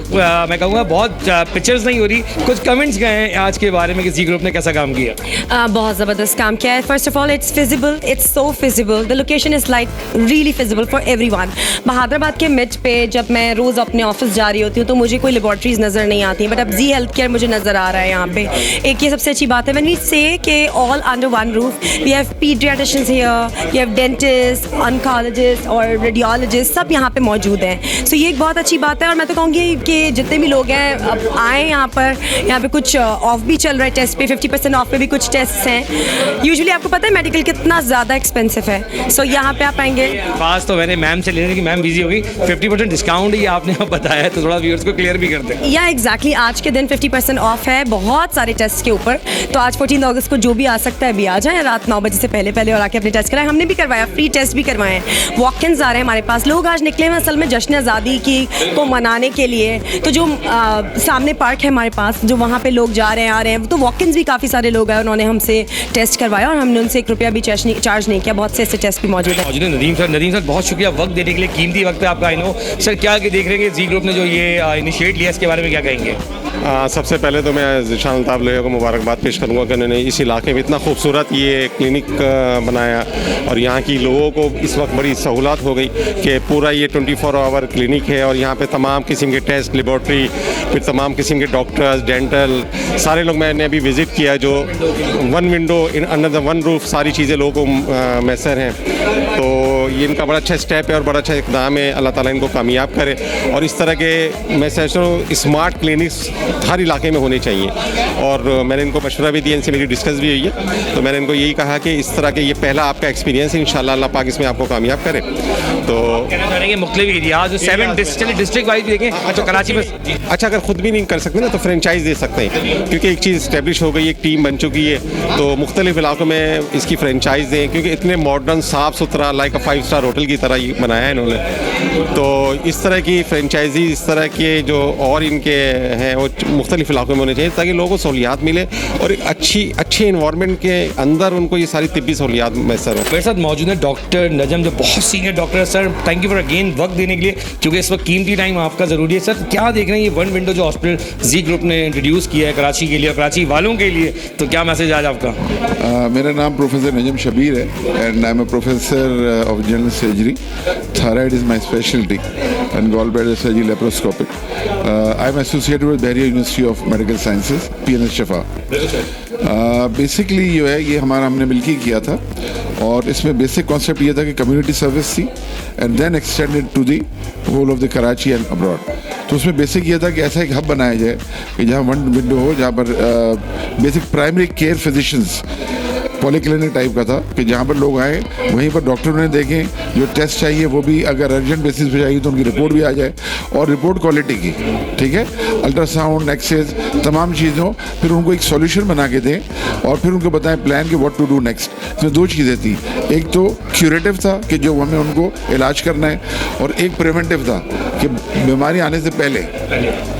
मैं कहूँगा बहुत पिक्चर्स नहीं हो रही, कुछ कमेंट्स गए हैं आज के बारे में कि जी ग्रुप ने कैसा काम किया। बहुत ज़बरदस्त काम किया है। First of all it's feasible, it's so feasible, the location is like really feasible for everyone. Hyderabad के मिड पे जब मैं रोज़ अपने ऑफिस जा रही होती हूँ तो मुझे कोई लेबॉर्ट्रीज नज़र नहीं आती, बट अब जी हेल्थ केयर मुझे नज़र आ रहा है यहाँ पे। एक ये सबसे अच्छी बात है, व्हेन वी से कि all under one roof, we have paediatricians here, we have dentist, oncologist और रेडियोलॉजिस्ट, सब यहाँ पे मौजूद हैं। सो ये एक बहुत अच्छी बात है। और मैं तो कहूँगी कि जितने भी लोग हैं अब आएँ यहाँ पर। यहाँ पे कुछ ऑफ भी चल रहा है, टेस्ट पे 50% ऑफ पे भी कुछ टेस्ट हैं। यूजुअली आपको पता है मेडिकल कितना ज़्यादा एक्सपेंसिव है, सो यहाँ पे आप आएंगे। पास तो मैंने मैम से लेने की मैम बिजी होगी, 50% डिस्काउंट ही आपने बताया है, तो थोड़ा व्यूअर्स को क्लियर भी कर दें। या एग्जैक्टली आज के दिन 50% ऑफ है बहुत सारे टेस्ट के ऊपर। तो आज 14 अगस्त को जो भी आ सकता है अभी आ जाए रात 9 बजे से पहले और आके अपने टेस्ट कराएं। हमने भी करवाया, फ्री टेस्ट भी करवाए हैं। वॉक-इन्स आ रहे हैं हमारे पास। लोग आज निकले हैं असल में जश्न आज़ादी की को मनाने के लिए। तो जो सामने पार्क है हमारे पास, जो वहाँ पे लोग जा रहे हैं आ रहे हैं, तो वॉक-इन्स भी काफ़ी सारे लोग आए, उन्होंने हमसे टेस्ट करवाया और हमने उनसे 1 रुपया भी चार्ज नहीं किया। बहुत से ऐसे टेस्ट भी मौजूद है। नदीम सर बहुत शुक्रिया वक्त देने के लिए, कीमती वक्त है आपका। आई नो सर, क्या देख रहे हैं जी ग्रुप ने जो ये इनिशिएट लिया, इसके बारे में क्या कहेंगे? सबसे पहले तो मैं ज़ीशान अल्ताफ़ लोहिया को मुबारकबाद पेश करूँगा कि उन्होंने इस इलाके में इतना खूबसूरत ये क्लिनिक बनाया और यहाँ की लोगों को इस वक्त बड़ी सहूलत हो गई कि पूरा ये 24 आवर क्लिनिक है और यहाँ पे तमाम किस्म के टेस्ट, लेबॉर्ट्री, फिर तमाम किस्म के डॉक्टर्स, डेंटल, सारे लोग मैंने अभी विज़िट किया है। जो one window in under the one roof सारी चीज़ें लोगों को मैसर हैं। तो ये इनका बड़ा अच्छा स्टेप है और बड़ा अच्छा इकदाम है। अल्लाह ताला इनको कामयाब करे और इस तरह के मैं समझता हूँ स्मार्ट क्लिनिक्स हर इलाके में होने चाहिए। और मैंने इनको मशवरा भी दिया, इनसे मेरी डिस्कस भी हुई है, तो मैंने इनको यही कहा कि इस तरह के ये पहला आपका एक्सपीरियंस है, इंशाल्लाह अल्लाह पाक इसमें आपको कामयाब करे। तो कहना चाह रहे हैं मुख्तलिफ एरियाज 7 डिस्ट्रिक्ट वाइज देखें तो कराची में अच्छा अगर खुद भी नहीं कर सकते ना तो फ्रेंचाइज दे सकते हैं, क्योंकि एक चीज़ इस्टेब्लिश हो गई, एक टीम बन चुकी है, तो मुख्तलिफ इलाकों में इसकी फ्रेंचाइज दें, क्योंकि इतने मॉडर्न साफ़ सुथरा लाइक अ 5 स्टार होटल की तरह ये बनाया है इन्होंने। तो इस तरह की फ्रेंचाइजी इस तरह के जो और इनके हैं वो मुख्तलिफ इलाकों में होने चाहिए, ताकि लोगों को सहूलियात मिले और एक अच्छे इन्वायरमेंट के अंदर उनको ये सारी तिब्बी सहूलियात मैसर हो। मेरे साथ मौजूद है डॉक्टर नजम, जो बहुत सीनियर डॉक्टर है। Sir thank you for again वक्त देने के लिए, क्योंकि इस वक्त कीमती टाइम आपका ज़रूरी है। सर क्या देख रहे हैं ये वन विंडो जो हॉस्पिटल जी ग्रुप ने इंट्रोड्यूस किया है कराची के लिए और कराची वालों के लिए, तो क्या मैसेज आज आपका? मेरा नाम प्रोफेसर नजम शबीर है and I am a professor of general surgery. Thyroid is my speciality and gall bladder surgery laparoscopic. I am associated with Bahria University of Medical Sciences PNS Shifa. Basically जो है ये हमने मिलकर किया था और इसमें बेसिक कॉन्सेप्ट ये था कि कम्युनिटी सर्विस थी and then extended to the whole of the Karachi and abroad. तो उसमें बेसिक ये था कि ऐसा एक हब बनाया जाए कि जहाँ वन विंडो हो, जहाँ पर basic primary care physicians polyclinic type का था कि जहाँ पर लोग आए वहीं पर डॉक्टरों ने देखें, जो टेस्ट चाहिए वो भी अगर अर्जेंट बेसिस पे चाहिए तो उनकी रिपोर्ट भी आ जाए और रिपोर्ट क्वालिटी की, ठीक है, अल्ट्रासाउंड एक्सेस तमाम चीज़ों, फिर उनको एक सॉल्यूशन बना के दें और फिर उनको बताएं प्लान कि व्हाट टू डू नेक्स्ट। इसमें 2 चीज़ें थी, एक तो क्यूरेटिव था कि जो हमें उनको इलाज करना है और एक प्रिवेंटिव था कि बीमारी आने से पहले,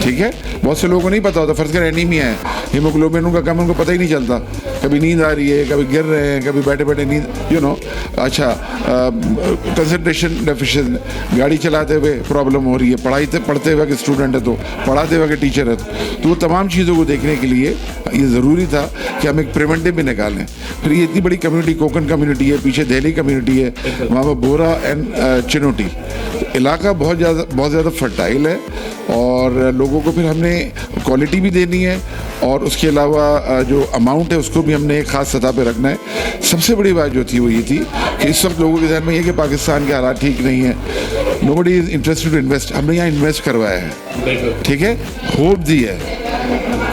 ठीक है। बहुत से लोगों को नहीं पता होता, फर्ज कर एनीमिया है, हीमोग्लोबिन उनका कम, उनको पता ही नहीं चलता, कभी नींद आ रही है, कभी गिर रहे हैं, कभी बैठे बैठे नींद अच्छा कंसंट्रेशन डेफिशिएंट, गाड़ी चलाते हुए प्रॉब्लम हो रही है, पढ़ते हुए स्टूडेंट है तो पढ़ाते हुए टीचर है तो वो तमाम चीज़ों को देखने के लिए ये ज़रूरी था कि हम एक प्रिवेंटिव भी निकालें। फिर ये इतनी बड़ी कम्युनिटी, कोकन कम्युनिटी है, पीछे दिल्ली कम्युनिटी है, वहाँ पर बोरा एंड चिनोटी, इलाका बहुत ज़्यादा फर्टाइल है और लोगों को फिर हमने क्वालिटी भी देनी है और उसके अलावा जो अमाउंट है उसको भी हमने एक ख़ास सतह पे रखना है। सबसे बड़ी बात जो थी वो ये थी कि इस वक्त लोगों के ध्यान में ये कि पाकिस्तान के हालात ठीक नहीं है, nobody is interested to invest. हमने यहाँ इन्वेस्ट करवाया है, ठीक है, होप दी है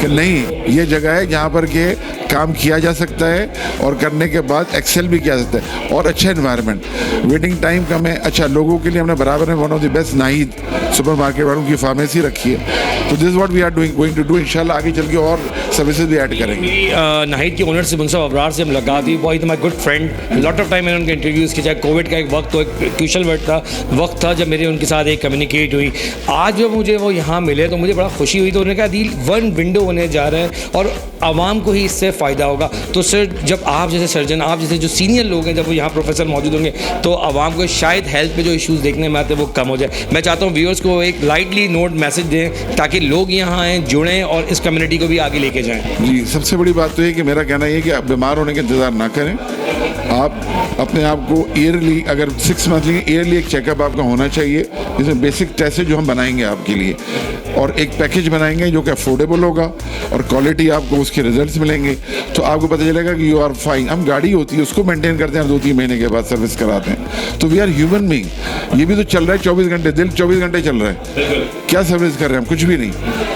कि नहीं ये जगह है जहाँ पर के काम किया जा सकता है और करने के बाद एक्सेल भी किया जा सकता है और अच्छा एनवायरनमेंट, वेटिंग टाइम कम है। अच्छा लोगों के लिए हमने बराबर में one of the best Naheed supermarket वालों की फार्मेसी रखी है। तो this what we are going to do, इंशाल्लाह आगे चल के और सर्विसेज भी ऐड करेंगे। नाहिद के ओनर से मुंसफ अबरार से मुलाकात हुई, वो my good friend, lot of time मैंने उनके इंटरव्यूज़ किया, चाहे कोविड का एक वक्त तो एक क्रूशल वक्त था जब मेरे उनके साथ एक कम्युनिकेट हुई। आज जब मुझे वो यहाँ मिले तो मुझे बड़ा खुशी हुई, तो उन्होंने कहा दी वन विंडो होने जा रहा है और आवाम को ही इससे फ़ायदा होगा। तो सर जब आप जैसे सर्जन, आप जैसे जो सीनियर लोग हैं, जब वो यहाँ प्रोफेसर मौजूद होंगे तो आवाम को शायद हेल्थ पे जो इश्यूज़ देखने में आते हैं वो कम हो जाए। मैं चाहता हूँ व्यूअर्स को एक लाइटली नोट मैसेज दें ताकि लोग यहाँ आएँ, जुड़ें और इस कम्युनिटी को भी आगे लेके जाएँ। जी, सबसे बड़ी बात तो ये कि मेरा कहना ये कि आप बीमार होने का इंतज़ार ना करें, आप अपने आप को ईयरली, अगर 6 मंथली ईयरली एक चेकअप आपका होना चाहिए, जिसमें बेसिक टेस्ट है जो हम बनाएंगे आपके लिए और एक पैकेज बनाएंगे जो कि अफोर्डेबल होगा और क्वालिटी आपको उसके रिजल्ट्स मिलेंगे, तो आपको पता चलेगा कि यू आर फाइन। हम गाड़ी होती है उसको मेंटेन करते हैं, 2-3 महीने के बाद सर्विस कराते हैं, तो वी आर ह्यूमन बीइंग। ये भी तो चल रहा है 24 घंटे, दिल 24 घंटे चल रहा है, क्या सर्विस कर रहे हैं हम? कुछ भी नहीं,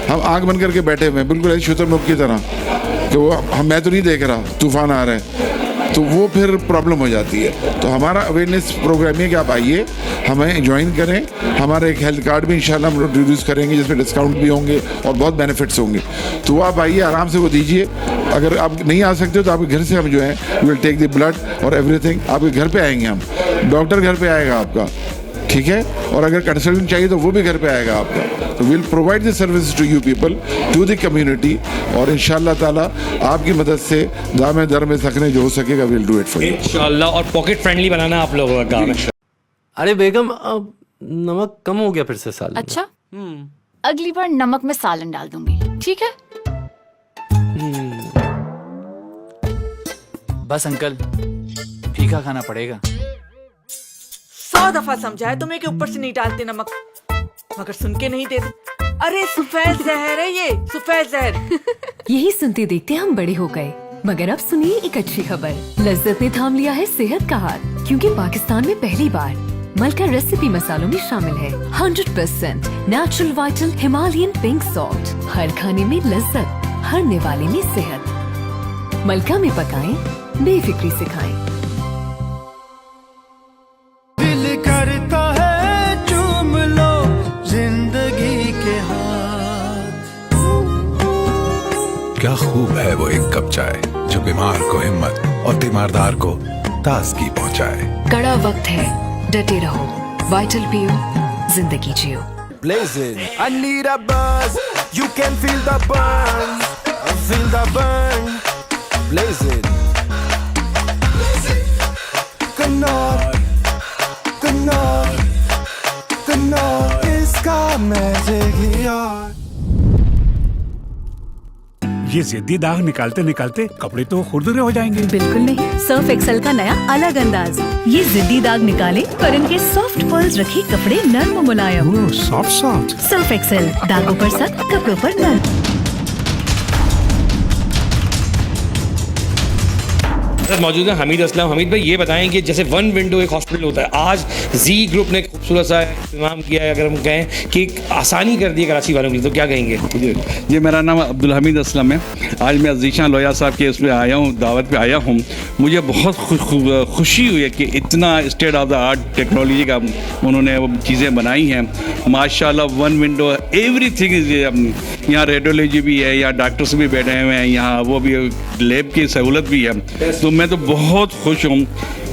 हम आँख बंद करके बैठे हुए हैं बिल्कुल ऐसे शुतुरमुर्ग की तरह कि वो मैं तो नहीं देख रहा तूफान आ रहा है, तो वो फिर प्रॉब्लम हो जाती है। तो हमारा अवेयरनेस प्रोग्राम है कि आप आइए, हमें ज्वाइन करें, हमारा एक हेल्थ कार्ड भी इंशाल्लाह हम इंट्रोड्यूस करेंगे जिसमें डिस्काउंट भी होंगे और बहुत बेनिफिट्स होंगे। तो वो आप आइए, आराम से वो दीजिए। अगर आप नहीं आ सकते हो तो आपके घर से हम जो है we will take the blood और एवरीथिंग, आपके घर पे आएंगे हम, डॉक्टर घर पे आएगा आपका, ठीक है, और अगर कंसल्टेंट चाहिए तो वो भी घर पे आएगा आपका। तो will provide the service to you people, to the community, और इंशाल्लाह ताला आपकी मदद से दामे दर में सकने जो हो सकेगा will do it for you इंशाल्लाह। और पॉकेट फ्रेंडली बनाना आप लोगों का काम है। अरे बेगम, अब नमक कम हो गया फिर से सालन में। अच्छा, अगली बार नमक में सालन डाल दूंगी, ठीक है? बस अंकल, फीका खाना पड़ेगा। 100 दफा समझाया तुम्हें कि ऊपर से नहीं डालते नमक, मगर सुन के नहीं देते। अरे सफेद जहर है ये, सफेद जहर। यही सुनते देखते हम बड़े हो गए, मगर अब सुनिए एक अच्छी खबर, लज्जत ने थाम लिया है सेहत का हाथ, क्योंकि पाकिस्तान में पहली बार मलका रेसिपी मसालों में शामिल है 100% natural vital Himalayan pink salt. हर खाने में लज्जत, हर निवाले में सेहत। मलका में पकाएं, बेफिक्री से खाएं। दिल करता है चूम लो जिंदगी के हाथ। क्या खूब है वो एक कप चाय जो बीमार को हिम्मत और तीमारदार को ताजगी पहुंचाए। कड़ा वक्त है, डटे रहो, वाइटल पियो, जिंदगी जियो। Blazing, I need a buzz. You can feel the burn, feel the burn. Blazing, कन्नौर, कन्नौर, कन्नौर इसका मैजिक ही और। ये जिद्दी दाग निकालते निकालते कपड़े तो खुरदुरे हो जाएंगे। बिल्कुल नहीं, सर्फ एक्सेल का नया अलग अंदाज। ये जिद्दी दाग निकाले पर इनके सॉफ्ट पर्ल्स रखे कपड़े नर्म मुलायम। Soft soft. सर्फ एक्सेल, दागों पर सख्त, कपड़ों पर नर्म। मौजूद है हमीद असलम। हमीद भाई ये बताएं कि जैसे वन विंडो एक हॉस्पिटल होता है, आज जी ग्रुप ने खूबसूरत सा इंतजाम किया है, अगर हम कहें कि आसानी कर दी है कराची वालों के लिए, तो क्या कहेंगे? जी मेरा नाम अब्दुल हमीद असलम है। आज मैं ज़ीशान लोया साहब के इसमें आया हूँ, दावत पे आया हूँ। मुझे बहुत खुशी हुई है कि इतना state of the art technology का उन्होंने वो चीज़ें बनाई हैं माशाल्लाह। वन विंडो एवरीथिंग इज, यहाँ रेडियोलॉजी भी है, यहाँ डॉक्टर्स भी बैठे हुए हैं, यहाँ वो भी लैब की सहूलत भी है। तो मैं तो बहुत खुश हूँ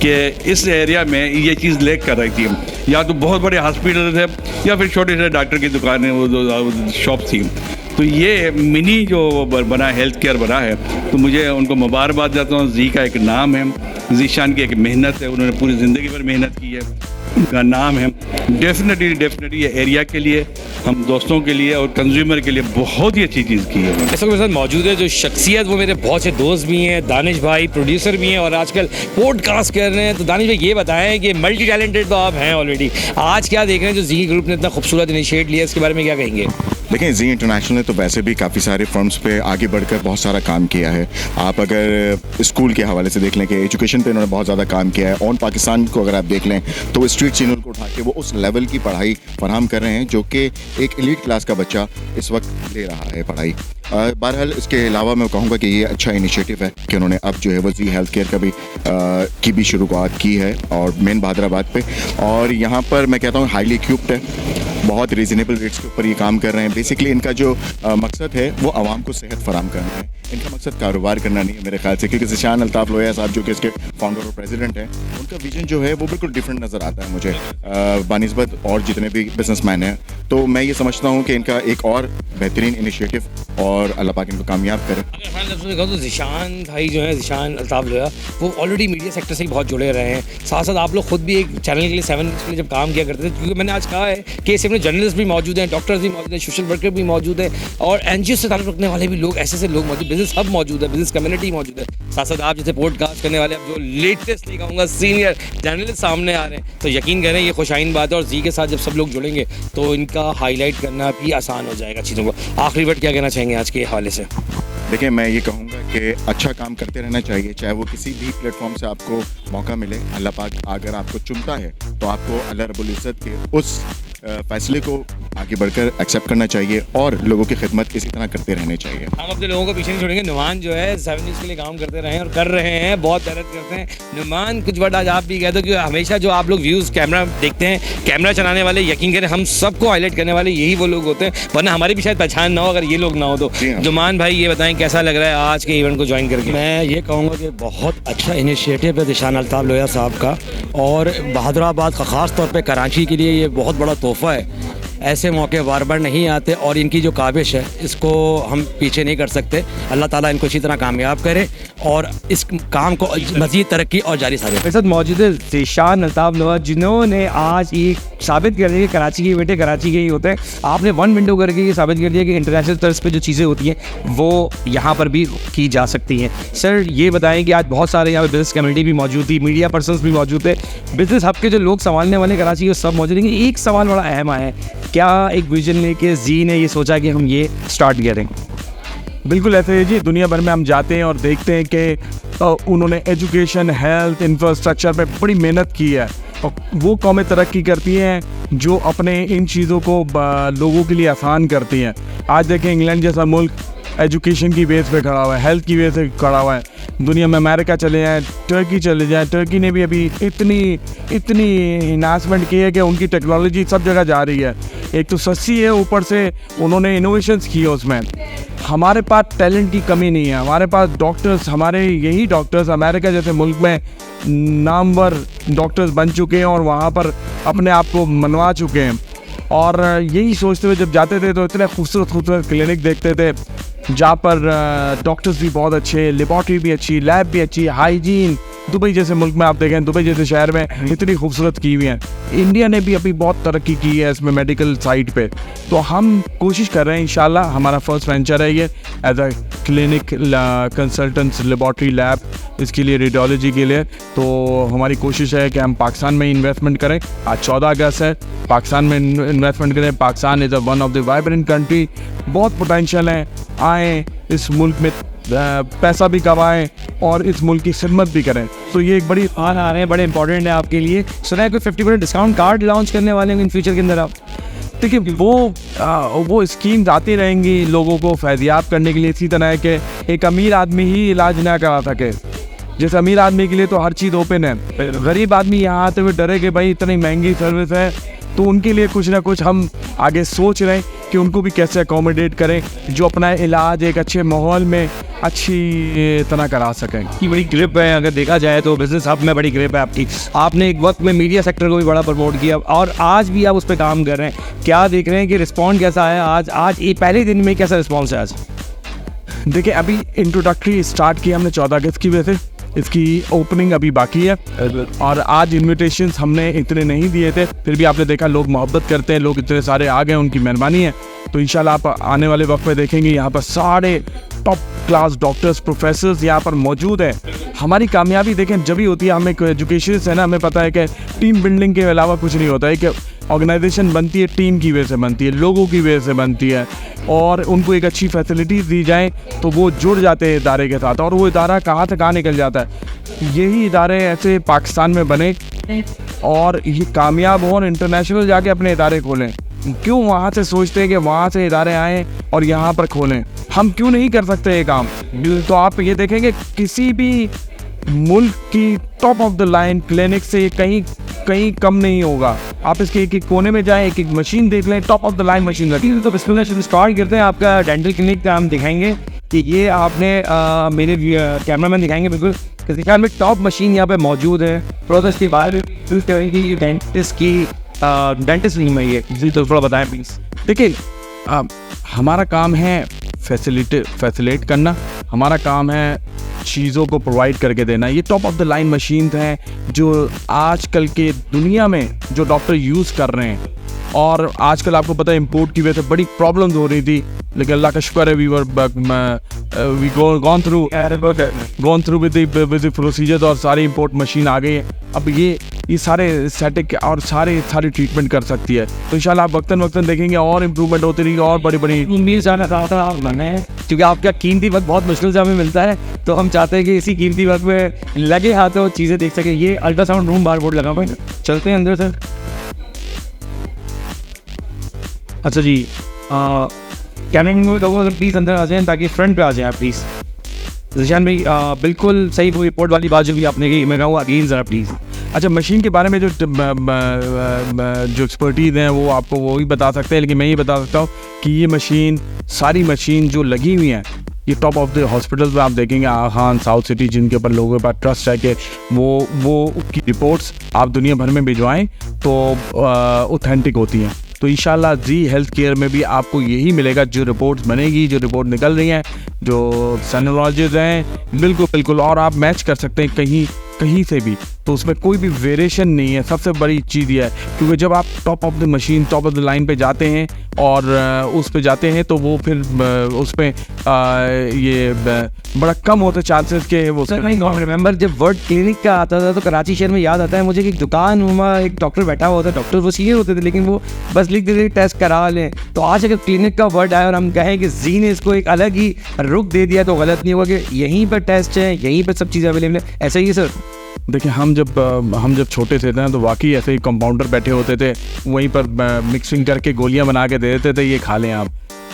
कि इस एरिया में ये चीज़ लैक कर रही थी। या तो बहुत बड़े हॉस्पिटल थे या फिर छोटे छोटे डॉक्टर की दुकानें, वो शॉप थी। तो ये मिनी जो बना हेल्थ केयर बना है, तो मुझे उनको मुबारकबाद देता हूँ। जी का एक नाम है, ज़ीशान की एक मेहनत है, उन्होंने पूरी ज़िंदगी पर मेहनत की है, उनका नाम है। डेफिनेटली ये एरिया के लिए, हम दोस्तों के लिए और कंज्यूमर के लिए बहुत ही अच्छी चीज़ की है। इस वक्त मेरे साथ मौजूद है जो शख्सियत, वो मेरे बहुत से दोस्त भी हैं, दानिश भाई प्रोड्यूसर भी हैं और आजकल पॉडकास्ट कर रहे हैं। तो दानिश भाई ये बताएं कि मल्टी टैलेंटेड तो आप हैं ऑलरेडी, आज क्या देख रहे हैं जो जी ग्रुप ने इतना खूबसूरत इनिशिएट लिया, इसके बारे में क्या कहेंगे? देखिए, जी इंटरनेशनल ने तो वैसे भी काफ़ी सारे फर्म्स पे आगे बढ़कर बहुत सारा काम किया है। आप अगर स्कूल के हवाले से देख लें कि एजुकेशन पे इन्होंने बहुत ज़्यादा काम किया है। ऑन पाकिस्तान को अगर आप देख लें तो वो स्ट्रीट चिल्ड्रन को उठा के वो उस लेवल की पढ़ाई फराहम कर रहे हैं जो कि एक एलीट क्लास का बच्चा इस वक्त ले रहा है पढ़ाई। बहरहाल इसके अलावा मैं कहूँगा कि ये अच्छा इनिशिएटिव है कि उन्होंने अब जो है वो जी हेल्थ केयर का भी की भी शुरुआत की है और मेन बहादराबाद पे। और यहाँ पर मैं कहता हूँ हाईली इक्विप्ड है, बहुत रीजनेबल रेट्स के ऊपर ये काम कर रहे हैं। बेसिकली इनका जो मकसद है वो आवाम को सेहत फराम करना है, इनका मकसद कारोबार करना नहीं है मेरे ख्याल से। क्योंकि ज़ीशान अल्ताफ़ लोया साहब जो कि इसके फाउंडर और प्रेसिडेंट हैं, उनका विजन जो है वो बिल्कुल डिफरेंट नज़र आता है मुझे बानिस्बत और जितने भी बिजनेसमैन हैं। तो मैं ये समझता हूँ कि इनका एक और बेहतरीन इनिशिएटिव और अल्लाह पाक इनको कामयाब करे। तो ज़ीशान भाई जो है, ज़ीशान अल्ताफ़ लोया, वो ऑलरेडी मीडिया सेक्टर से ही बहुत जुड़े रहे हैं। साथ साथ आप लोग खुद भी एक चैनल के लिए 7 News के लिए जब काम किया करते थे, क्योंकि मैंने आज कहा है कि इसमें जर्नलिस्ट भी मौजूद हैं, डॉक्टर्स भी मौजूद हैं, सोशल वर्कर भी मौजूद हैं और NGO से ताल्लुक़ रखने वाले भी लोग, ऐसे लोग मौजूद, बिजनेस हब मौजूद है, बिजनेस कम्युनिटी मौजूद है। साथ साथ आप जैसे पॉडकास्ट करने वाले, अब जो लेटेस्ट नहीं कहूँगा सीनियर जर्नलिस्ट सामने आ रहे हैं, तो यकीन करें ये खुशाइन बात है। और जी के साथ जब सब लोग जुड़ेंगे तो इनका हाईलाइट करना भी आसान हो जाएगा चीज़ों को। आखिरी वर्ड क्या कहना चाहेंगे आज के हवाले से? देखिए, मैं ये कहूँगा कि अच्छा काम करते रहना चाहिए, चाहे वो किसी भी प्लेटफॉर्म से आपको मौका मिले। अल्लाह पाक अगर आपको चुनता है तो आपको अल्लाह रब्बुल इज़्ज़त के उस फैसले को आगे बढ़कर एक्सेप्ट करना चाहिए और लोगों की खिदमत इसी तरह करते रहने चाहिए। हम अपने लोगों को पीछे नहीं छोड़ेंगे। नुमान जो है 7 News के लिए काम करते रहे और कर रहे हैं, बहुत मेहनत करते हैं। नुमान कुछ वर्ड आज आप भी कह दो कि हमेशा जो आप लोग व्यूज़ कैमरा देखते हैं, कैमरा चलाने वाले, यकीन करें हम सबको हाईलाइट करने वाले यही वो लोग होते हैं, वरना हमारी भी शायद पहचान ना हो अगर ये लोग ना हो तो। नुमान भाई ये बताएं कैसा लग रहा है आज के इवेंट को ज्वाइन करके? मैं ये कहूँगा कि बहुत अच्छा इनिशिएटिव है ज़ीशान अल्ताफ़ लोया साहब का, और बहादुराबाद का ख़ास तौर पे कराची के लिए ये बहुत बड़ा तोहफ़ा है। ऐसे मौके बार बार नहीं आते और इनकी जो काबिश है इसको हम पीछे नहीं कर सकते। अल्लाह ताला इनको इसी तरह कामयाब करे और इस काम को मज़ीद तरक्की और जारी साबित। मेरे साथ मौजूद है ज़ीशान अल्ताफ़ लोया, जिन्होंने आज ये साबित कर दिया कि कराची के बेटे कराची के ही होते हैं। आपने वन विंडो करके ये साबित कर दिया कि इंटरनेशनल तर्ज पे जो चीज़ें होती हैं वो यहाँ पर भी की जा सकती हैं। सर ये बताएं कि आज बहुत सारे यहाँ पर बिजनेस कम्युनिटी भी मौजूद थी, मीडिया पर्सनस भी मौजूद थे, बिजनेस हब के जो लोग संभालने वाले कराची के सब मौजूद हैं। एक सवाल बड़ा अहम आया है, क्या एक विजन लेके जी ने ये सोचा कि हम ये स्टार्ट करें? बिल्कुल ऐसे ही जी, दुनिया भर में हम जाते हैं और देखते हैं कि उन्होंने एजुकेशन, हेल्थ, इंफ्रास्ट्रक्चर पे बड़ी मेहनत की है और वो कौमें तरक्की करती हैं जो अपने इन चीज़ों को लोगों के लिए आसान करती हैं। आज देखें इंग्लैंड जैसा मुल्क एजुकेशन की बेस पे खड़ा हुआ है, हेल्थ की बेस पे खड़ा हुआ है। दुनिया में अमेरिका चले जाएँ, टर्की चले जाएँ, टर्की ने भी अभी इतनी इन्हांसमेंट की है कि उनकी टेक्नोलॉजी सब जगह जा रही है। एक तो सस्ती है, ऊपर से उन्होंने इनोवेशंस किए उसमें। हमारे पास टैलेंट की कमी नहीं है, हमारे पास डॉक्टर्स, हमारे यही डॉक्टर्स अमेरिका जैसे मुल्क में नामवर डॉक्टर्स बन चुके हैं और वहाँ पर अपने आप को मनवा चुके हैं। और यही सोचते हुए जब जाते थे तो इतने खूबसूरत क्लिनिक देखते थे जहाँ पर डॉक्टर्स भी बहुत अच्छे, लेबॉर्ट्री भी अच्छी, लैब भी अच्छी, हाइजीन। दुबई जैसे मुल्क में आप देखें, दुबई जैसे शहर में इतनी खूबसूरत की हुई है। इंडिया ने भी अभी बहुत तरक्की की है इसमें मेडिकल साइड पे। तो हम कोशिश कर रहे हैं, इंशाल्लाह हमारा फर्स्ट वेंचर है ये as a clinic consultants laboratory lab, इसके लिए रेडियोलॉजी के लिए। तो हमारी कोशिश है कि हम पाकिस्तान में इन्वेस्टमेंट करें। आज 14 अगस्त है, पाकिस्तान में इन्वेस्टमेंट करें। Pakistan is one of the vibrant country, बहुत पोटेंशियल है। आएँ इस मुल्क में पैसा भी कमाएं और इस मुल्क की खिदमत भी करें। तो ये एक बड़ी आ रहे हैं, बड़े इंपॉर्टेंट है आपके लिए। सुना है कोई 50% डिस्काउंट कार्ड लॉन्च करने वाले हैं इन फ्यूचर के अंदर आप? देखिए वो स्कीम्स आती रहेंगी लोगों को फैज़याब करने के लिए। इसी तरह है कि एक अमीर आदमी ही इलाज ना करा सके, जैसे अमीर आदमी के लिए तो हर चीज़ ओपन है, गरीब आदमी यहाँ आते हुए डरे कि भाई इतनी महंगी सर्विस है। तो उनके लिए कुछ ना कुछ हम आगे सोच रहे हैं कि उनको भी कैसे अकोमोडेट करें, जो अपना इलाज एक अच्छे माहौल में अच्छी तरह करा सकें। की बड़ी ग्रिप है, अगर देखा जाए तो बिजनेस हब में बड़ी ग्रिप है आपकी। आपने एक वक्त में मीडिया सेक्टर को भी बड़ा प्रमोट किया और आज भी आप उस पर काम कर रहे हैं। क्या देख रहे हैं कि रिस्पॉन्स कैसा है आज ये पहले दिन में कैसा रिस्पॉन्स है आज? देखिए अभी इंट्रोडक्टरी स्टार्ट किया हमने 14 अगस्त की वजह से, इसकी ओपनिंग अभी बाकी है और आज इनविटेशंस हमने इतने नहीं दिए थे, फिर भी आपने देखा लोग मोहब्बत करते हैं, लोग इतने सारे आ गए, उनकी मेहरबानी है। तो इंशाल्लाह आप आने वाले वक्त में देखेंगे यहाँ पर सारे टॉप क्लास डॉक्टर्स, प्रोफेसर्स यहाँ पर मौजूद हैं। हमारी कामयाबी देखें जब भी होती है, हमें एजुकेशन है ना, हमें पता है कि टीम बिल्डिंग के अलावा कुछ नहीं होता है। कि ऑर्गेनाइजेशन बनती है टीम की वजह से बनती है, लोगों की वजह से बनती है और उनको एक अच्छी फैसिलिटीज़ दी जाए तो वो जुड़ जाते हैं इदारे के साथ और वो इदारा कहाँ से कहाँ निकल जाता है। यही इदारे ऐसे पाकिस्तान में बने और ये कामयाब हों और इंटरनेशनल जाके अपने इदारे खोलें। क्यों वहाँ से सोचते हैं कि वहाँ से इदारे आएँ और यहाँ पर खोलें? हम क्यों नहीं कर सकते ये काम? तो आप ये देखेंगे किसी भी मुल्क की top of the line clinic से कहीं कम नहीं होगा। आप इसके एक कोने में जाएं, एक मशीन देख लें, top of the line machine रखी। तो बिस्मिल्लाह स्टार्ट करते हैं। आपका डेंटल क्लिनिक का हम दिखाएंगे कि ये आपने मेरे कैमरामैन दिखाएंगे बिल्कुल किसी ख्याल में टॉप मशीन यहाँ पे मौजूद है। प्रोसेस की बात करेंगे डेंटिस्ट नहीं है ये जी, तो थोड़ा बताएं प्लीज़। देखिए हमारा काम है फैसिलिटेट करना, हमारा काम है चीज़ों को प्रोवाइड करके देना। ये top of the line machines हैं जो आजकल के दुनिया में जो डॉक्टर यूज़ कर रहे हैं। और आजकल आपको पता है इंपोर्ट की वजह से बड़ी प्रॉब्लम्स हो रही थी, लेकिन अल्लाह का शुक्र है we gone through with the procedure और सारी इंपोर्ट मशीन आ गई है। अब ये सारे सेटिक और सारी ट्रीटमेंट कर सकती है। तो इंशाल्लाह आप वक्तन देखेंगे और इम्प्रूवमेंट होती रहेगी और बड़ी उम्मीद जाना चाहता आप बने, क्योंकि आपका कीमती वक्त बहुत मुश्किल से हमें मिलता है। तो हम चाहते हैं कि इसी कीमती वक्त में लगे हाथों चीज़ें देख सकें। ये अल्ट्रासाउंड रूम बार बोर्ड लगा हुआ है, चलते हैं अंदर सर। अच्छा जी, कैमरे में लोगों प्लीज़ अंदर आ जाएँ ताकि फ्रंट पे आ जाएँ प्लीज़। जिशान भाई बिल्कुल सही वो रिपोर्ट वाली बात जो भी आपने की, मैं कहूँगा अगेन ज़रा प्लीज़। अच्छा, मशीन के बारे में जो एक्सपर्टीज़ हैं वो आपको वो ही बता सकते हैं, लेकिन मैं ये बता सकता हूँ कि ये सारी मशीन जो लगी हुई हैं ये टॉप ऑफ द हॉस्पिटल्स में आप देखेंगे, खान साउथ सिटी, जिनके ऊपर लोगों के पास ट्रस्ट है कि वो की रिपोर्ट्स आप दुनिया भर में भिजवाएँ तो ऑथेंटिक होती हैं। तो इंशाल्लाह जी हेल्थ केयर में भी आपको यही मिलेगा, जो रिपोर्ट्स बनेगी, जो रिपोर्ट निकल रही हैं, जो सैनोलॉजिस्ट हैं, बिल्कुल और आप मैच कर सकते हैं कहीं से भी। तो उसमें कोई भी वेरिएशन नहीं है। सबसे बड़ी चीज़ ये है, क्योंकि जब आप top of the machine, top of the line पे जाते हैं, और उस पे जाते हैं तो वो फिर उस पे ये बड़ा कम होते चांसेस के वो। सर आई रिमेंबर जब वर्ड क्लिनिक का आता था तो कराची शहर में याद आता है मुझे कि एक दुकान में एक डॉक्टर बैठा हुआ था, डॉक्टर वो सीनियर होते थे लेकिन वो बस लिख देते टेस्ट करा लें। तो आज अगर क्लिनिक का वर्ड आया और हम कहें कि जी ने इसको एक अलग ही रुख दे दिया तो गलत नहीं होगा कि यहीं पर टेस्ट है, यहीं पर सब चीज़ें अवेलेबल है, ऐसा ही है सर? देखिए हम जब छोटे थे ना तो वाकई ऐसे ही कंपाउंडर बैठे होते थे, वहीं पर मिक्सिंग करके गोलियां बना के दे देते थे, ये खा लें आप।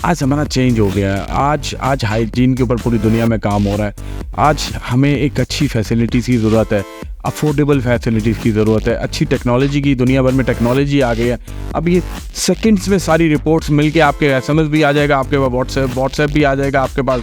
आज ज़माना चेंज हो गया है, आज हाइजीन के ऊपर पूरी दुनिया में काम हो रहा है। आज हमें एक अच्छी फैसिलिटीज़ की ज़रूरत है, अफोर्डेबल फैसिलिटीज़ की ज़रूरत है, अच्छी टेक्नोलॉजी की, दुनिया भर में टेक्नोलॉजी आ गई है। अब ये सेकंड्स में सारी रिपोर्ट्स मिलके आपके SMS भी आ जाएगा, आपके पास व्हाट्सएप भी आ जाएगा, आपके पास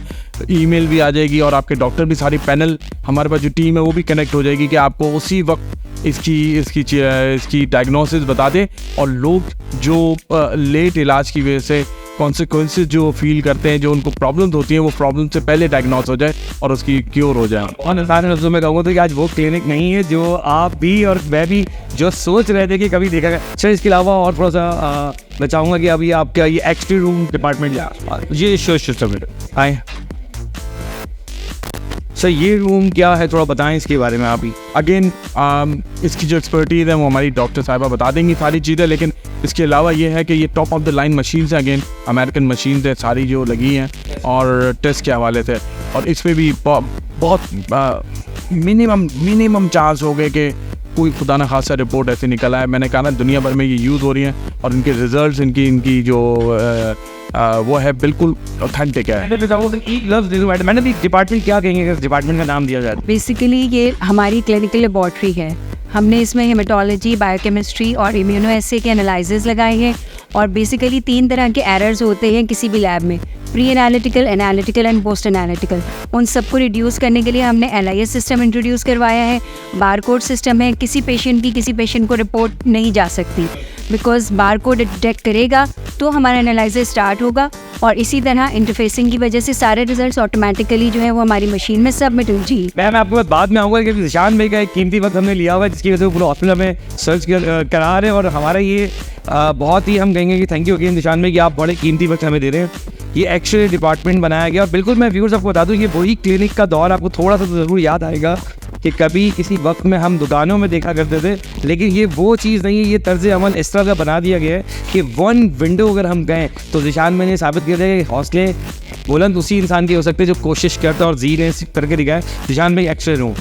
ईमेल भी आ जाएगी और आपके डॉक्टर भी, सारी पैनल हमारे पास जो टीम है वो भी कनेक्ट हो जाएगी कि आपको उसी वक्त इसकी डायग्नोसिस बता दे। और लोग जो लेट इलाज की वजह से कॉन्सिक्वेंसेस जो फील करते हैं, जो उनको प्रॉब्लम्स होती हैं, वो प्रॉब्लम से पहले डायग्नोस हो जाए और उसकी क्योर हो जाए। और सारे लफ्ज़ों में कहूँगा तो कि आज वो क्लिनिक नहीं है जो आप भी और मैं भी जो सोच रहे थे कि कभी देखा गया। सर इसके अलावा और थोड़ा सा मैं चाहूँगा कि अभी आपका ये एक्सरे रूम डिपार्टमेंट ये शोर आए सर, ये रूम क्या है थोड़ा बताएं इसके बारे में आप ही। अगेन इसकी जो एक्सपर्टीज़ है वो हमारी डॉक्टर साहिबा बता देंगी सारी चीज़ें, लेकिन इसके अलावा ये है कि ये top of the line machines हैं, अगेन अमेरिकन मशीन्स हैं सारी जो लगी हैं और टेस्ट के हवाले से। और इसमें भी बहुत मिनिमम चांस हो गए कि कोई खुदा न खासा रिपोर्ट ऐसे निकला है। मैंने कहा ना दुनिया भर में ये यूज़ हो रही हैं और इनके रिजल्ट्स इनकी जो वो है बिल्कुल ऑथेंटिक है। मैंने भी डिपार्टमेंट क्या कहेंगे इस डिपार्टमेंट का नाम दिया जाए? बेसिकली ये हमारी क्लिनिकल लेबॉर्ट्री है। हमने इसमें हेमाटोलॉजी, बायोकेमिस्ट्री और इम्यूनो एसे के एनालिसिस लगाए हैं। और बेसिकली 3 तरह के एरर्स होते हैं किसी भी लैब में, pre analytical, analytical and post analytical. उन सबको रिड्यूस करने के लिए हमने LIS सिस्टम इंट्रोड्यूस करवाया है। बारकोड सिस्टम है, किसी पेशेंट को रिपोर्ट नहीं जा सकती, बिकॉज बारकोड डिटेक्ट करेगा तो हमारा एनालिसिस स्टार्ट होगा। और इसी तरह इंटरफेसिंग की वजह से सारे रिजल्ट्स ऑटोमेटिकली जो है वो हमारी मशीन में सबमिट हो। जी मैं आपको बाद में आऊँगा कि निशान भाई का एक कीमती वक्त हमने लिया हुआ है जिसकी वजह से पूरा हॉस्पिटल में सर्च करा रहे हैं और हमारा ये बहुत ही हम कहेंगे कि थैंक यू अगेन निशान भाई कि आप बड़े कीमती वक्त हमें दे रहे हैं। ये एक्सरे डिपार्टमेंट बनाया गया और बिल्कुल मैं व्यूअर्स आपको बता दूं ये वही क्लिनिक का दौर आपको थोड़ा सा ज़रूर याद आएगा कि कभी किसी वक्त में हम दुकानों में देखा करते थे, लेकिन ये वो चीज़ नहीं है। ये तर्ज अमल इस तरह का बना दिया गया है कि 1 विंडो अगर हम गए तो निशान मैंने साबित किया था कि हौसले बुलंद उसी इंसान के हो सकते हैं जो कोशिश करता है और जी ने करके दिखाया। निशान भाई एक्सरे रूम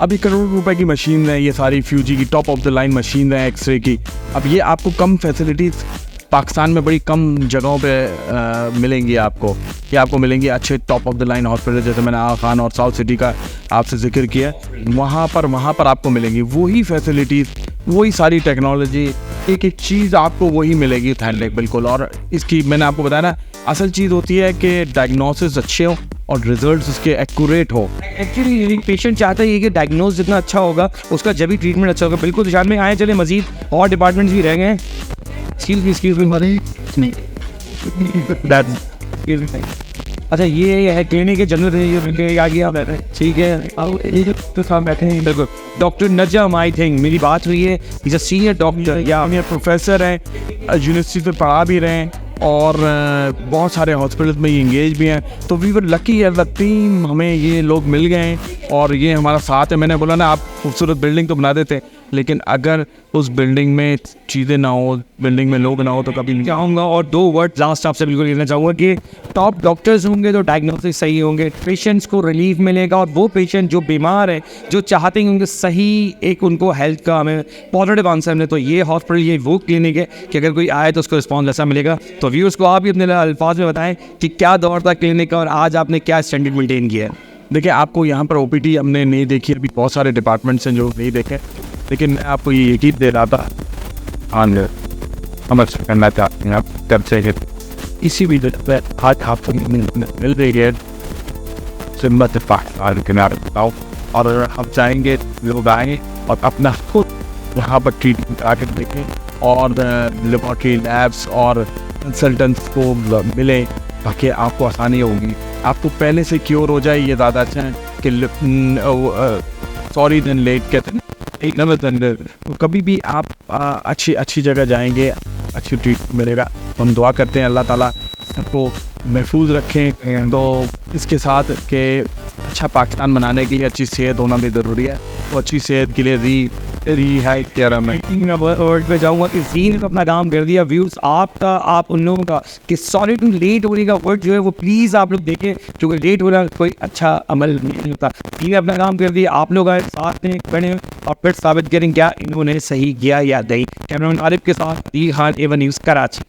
अभी करोड़ रुपए की मशीन है, ये सारी फ्यूजी की top of the line machine है एक्सरे की। अब ये आपको कम फैसिलिटीज़ पाकिस्तान में बड़ी कम जगहों पे मिलेंगी आपको। ये आपको मिलेंगी अच्छे top of the line hospital, जैसे मैंने आगा खान और साउथ सिटी का आपसे जिक्र किया, वहाँ पर आपको मिलेंगी वही फैसिलिटीज़, वही सारी टेक्नोलॉजी, एक चीज़ आपको वही मिलेगी ऑथेंटिक बिल्कुल। और इसकी मैंने आपको बताया ना असल चीज़ होती है कि डायग्नोसिस अच्छे हो और रिजल्ट्स उसके एक्यूरेट हो। एक्चुअली पेशेंट चाहता है कि डायग्नोस जितना अच्छा होगा उसका जब भी ट्रीटमेंट अच्छा होगा। बिल्कुल निशान में आए चले मजीद और डिपार्टमेंट्स भी रह गए हैं। अच्छा ये है क्लिनिक के जनरल आ गया, ठीक है तो साहब बैठे हैं। बिल्कुल डॉक्टर नजम आई थिंक मेरी बात हुई है, इज अ सीनियर डॉक्टर या प्रोफेसर हैं, यूनिवर्सिटी से पढ़ा भी रहे हैं और बहुत सारे हॉस्पिटल्स में ये इंगेज भी हैं। तो we were lucky as a team, हमें ये लोग मिल गए हैं और ये हमारा साथ है। मैंने बोला ना आप खूबसूरत बिल्डिंग तो बना देते, लेकिन अगर उस बिल्डिंग में चीज़ें ना हो, बिल्डिंग में लोग ना हो तो कभी नहीं चाहूँगा। और 2 वर्ड लास्ट आपसे बिल्कुल कहना चाहूँगा कि टॉप डॉक्टर्स होंगे तो डायग्नोसिस सही होंगे, पेशेंट्स को रिलीफ मिलेगा और वो पेशेंट जो बीमार है जो चाहते होंगे सही एक उनको हेल्थ का हमें पॉजिटिव आंसर मिले, तो ये हॉस्पिटल ये वो क्लिनिक है कि अगर कोई आए तो उसको रिस्पॉन्स ऐसा मिलेगा। तो व्यूअर्स को आप भी अपने अल्फाज में बताएं कि क्या दौर था क्लिनिक का और आज आपने क्या स्टैंडर्ड मेंटेन किया है। देखिए आपको यहाँ पर OPT हमने नहीं देखी, अभी बहुत सारे डिपार्टमेंट्स हैं जो नहीं देखे, लेकिन मैं आपको ये यकीन दे रहा था हम अच्छा करना चाहते हैं आप तब से इसी भी आज आपको मिल रही है सिम्मत किनारे बताओ। और हम चाहेंगे लोग आएँ और अपना खुद वहाँ पर ट्रीटमेंट आकर देखें और लेबॉर्ट्री लैब्स और कंसल्टेंट्स को मिलें ताकि आपको आसानी होगी। आपको पहले से क्योर हो जाए ये ज़्यादा अच्छा है कि सॉरी देन लेट कहते हैं। कभी भी आप अच्छी जगह जाएंगे, अच्छी ट्रीटमेंट मिलेगा। हम दुआ करते हैं अल्लाह ताला सबको महफूज रखें। तो इसके साथ के अच्छा पाकिस्तान बनाने के लिए अच्छी सेहत होना भी ज़रूरी है। तो अच्छी सेहत के लिए रिहाइड किया रहा मैं वर्ड पे जाऊँगा कि जीन ने अपना काम कर दिया। व्यूज़ आपका, आप उन लोगों का कि सॉरी टू लेट होने का वर्ड जो है वो प्लीज़ आप लोग देखें, क्योंकि लेट होना कोई अच्छा अमल नहीं होता। जीन ने अपना काम कर दिया, आप लोग आए साथ में खड़े और फिर साबित करें क्या इन्होंने सही किया या नहीं। कैमरामैन आरिफ के साथ दी खान, एवन news Karachi.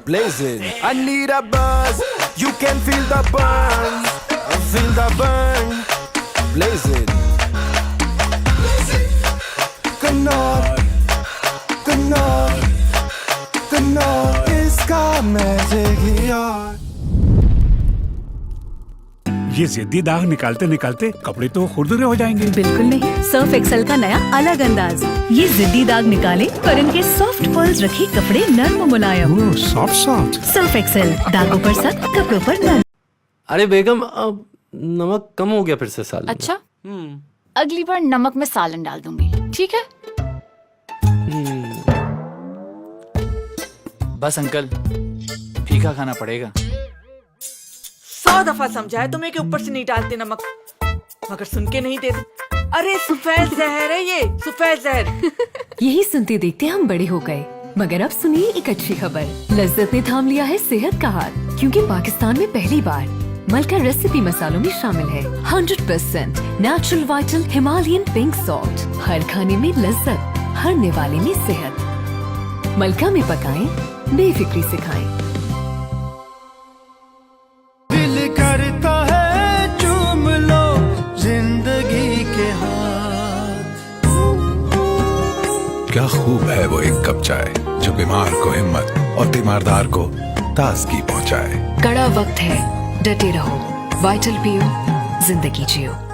Blazing. I need a buzz. You can feel the burn. Feel the burn. Blazing. Canard. Canard. Canard. इसका मैजिक यार। ये जिद्दी दाग निकालते निकालते कपड़े तो खुरदुरे हो जाएंगे। बिल्कुल नहीं, सर्फ एक्सेल का नया अलग अंदाज। ये जिद्दी दाग निकाले पर इनके सॉफ्ट पर्ल्स रखे कपड़े नर्म और मुलायम। सॉफ्ट सर्फ एक्सेल, दागों पर सख्त, कपड़ों पर नर्म। अरे बेगम, अब नमक कम हो गया फिर से सालन में। अच्छा, अगली बार नमक में सालन डाल दूंगी, ठीक है? बस अंकल, फीका खाना पड़ेगा। 100 दफा समझाया तुम्हें कि ऊपर से नहीं डालते नमक, मगर सुन के नहीं देते। अरे सफेद जहर है ये, सफेद जहर। यही सुनते देखते हम बड़े हो गए, मगर अब सुनिए एक अच्छी खबर। लज्जत ने थाम लिया है सेहत का हाथ, क्योंकि पाकिस्तान में पहली बार मलका रेसिपी मसालों में शामिल है 100% natural vital Himalayan pink salt. हर खाने में लज्जत, हर निवाले में सेहत। मलका में पकाएं, बेफिक्री से खाएं। दिल करता है चूम लो जिंदगी के हाथ। क्या खूब है वो एक कप चाय जो बीमार को हिम्मत और तीमारदार को ताजगी पहुंचाए। कड़ा वक्त है, डटे रहो, वाइटल पियो, जिंदगी जियो।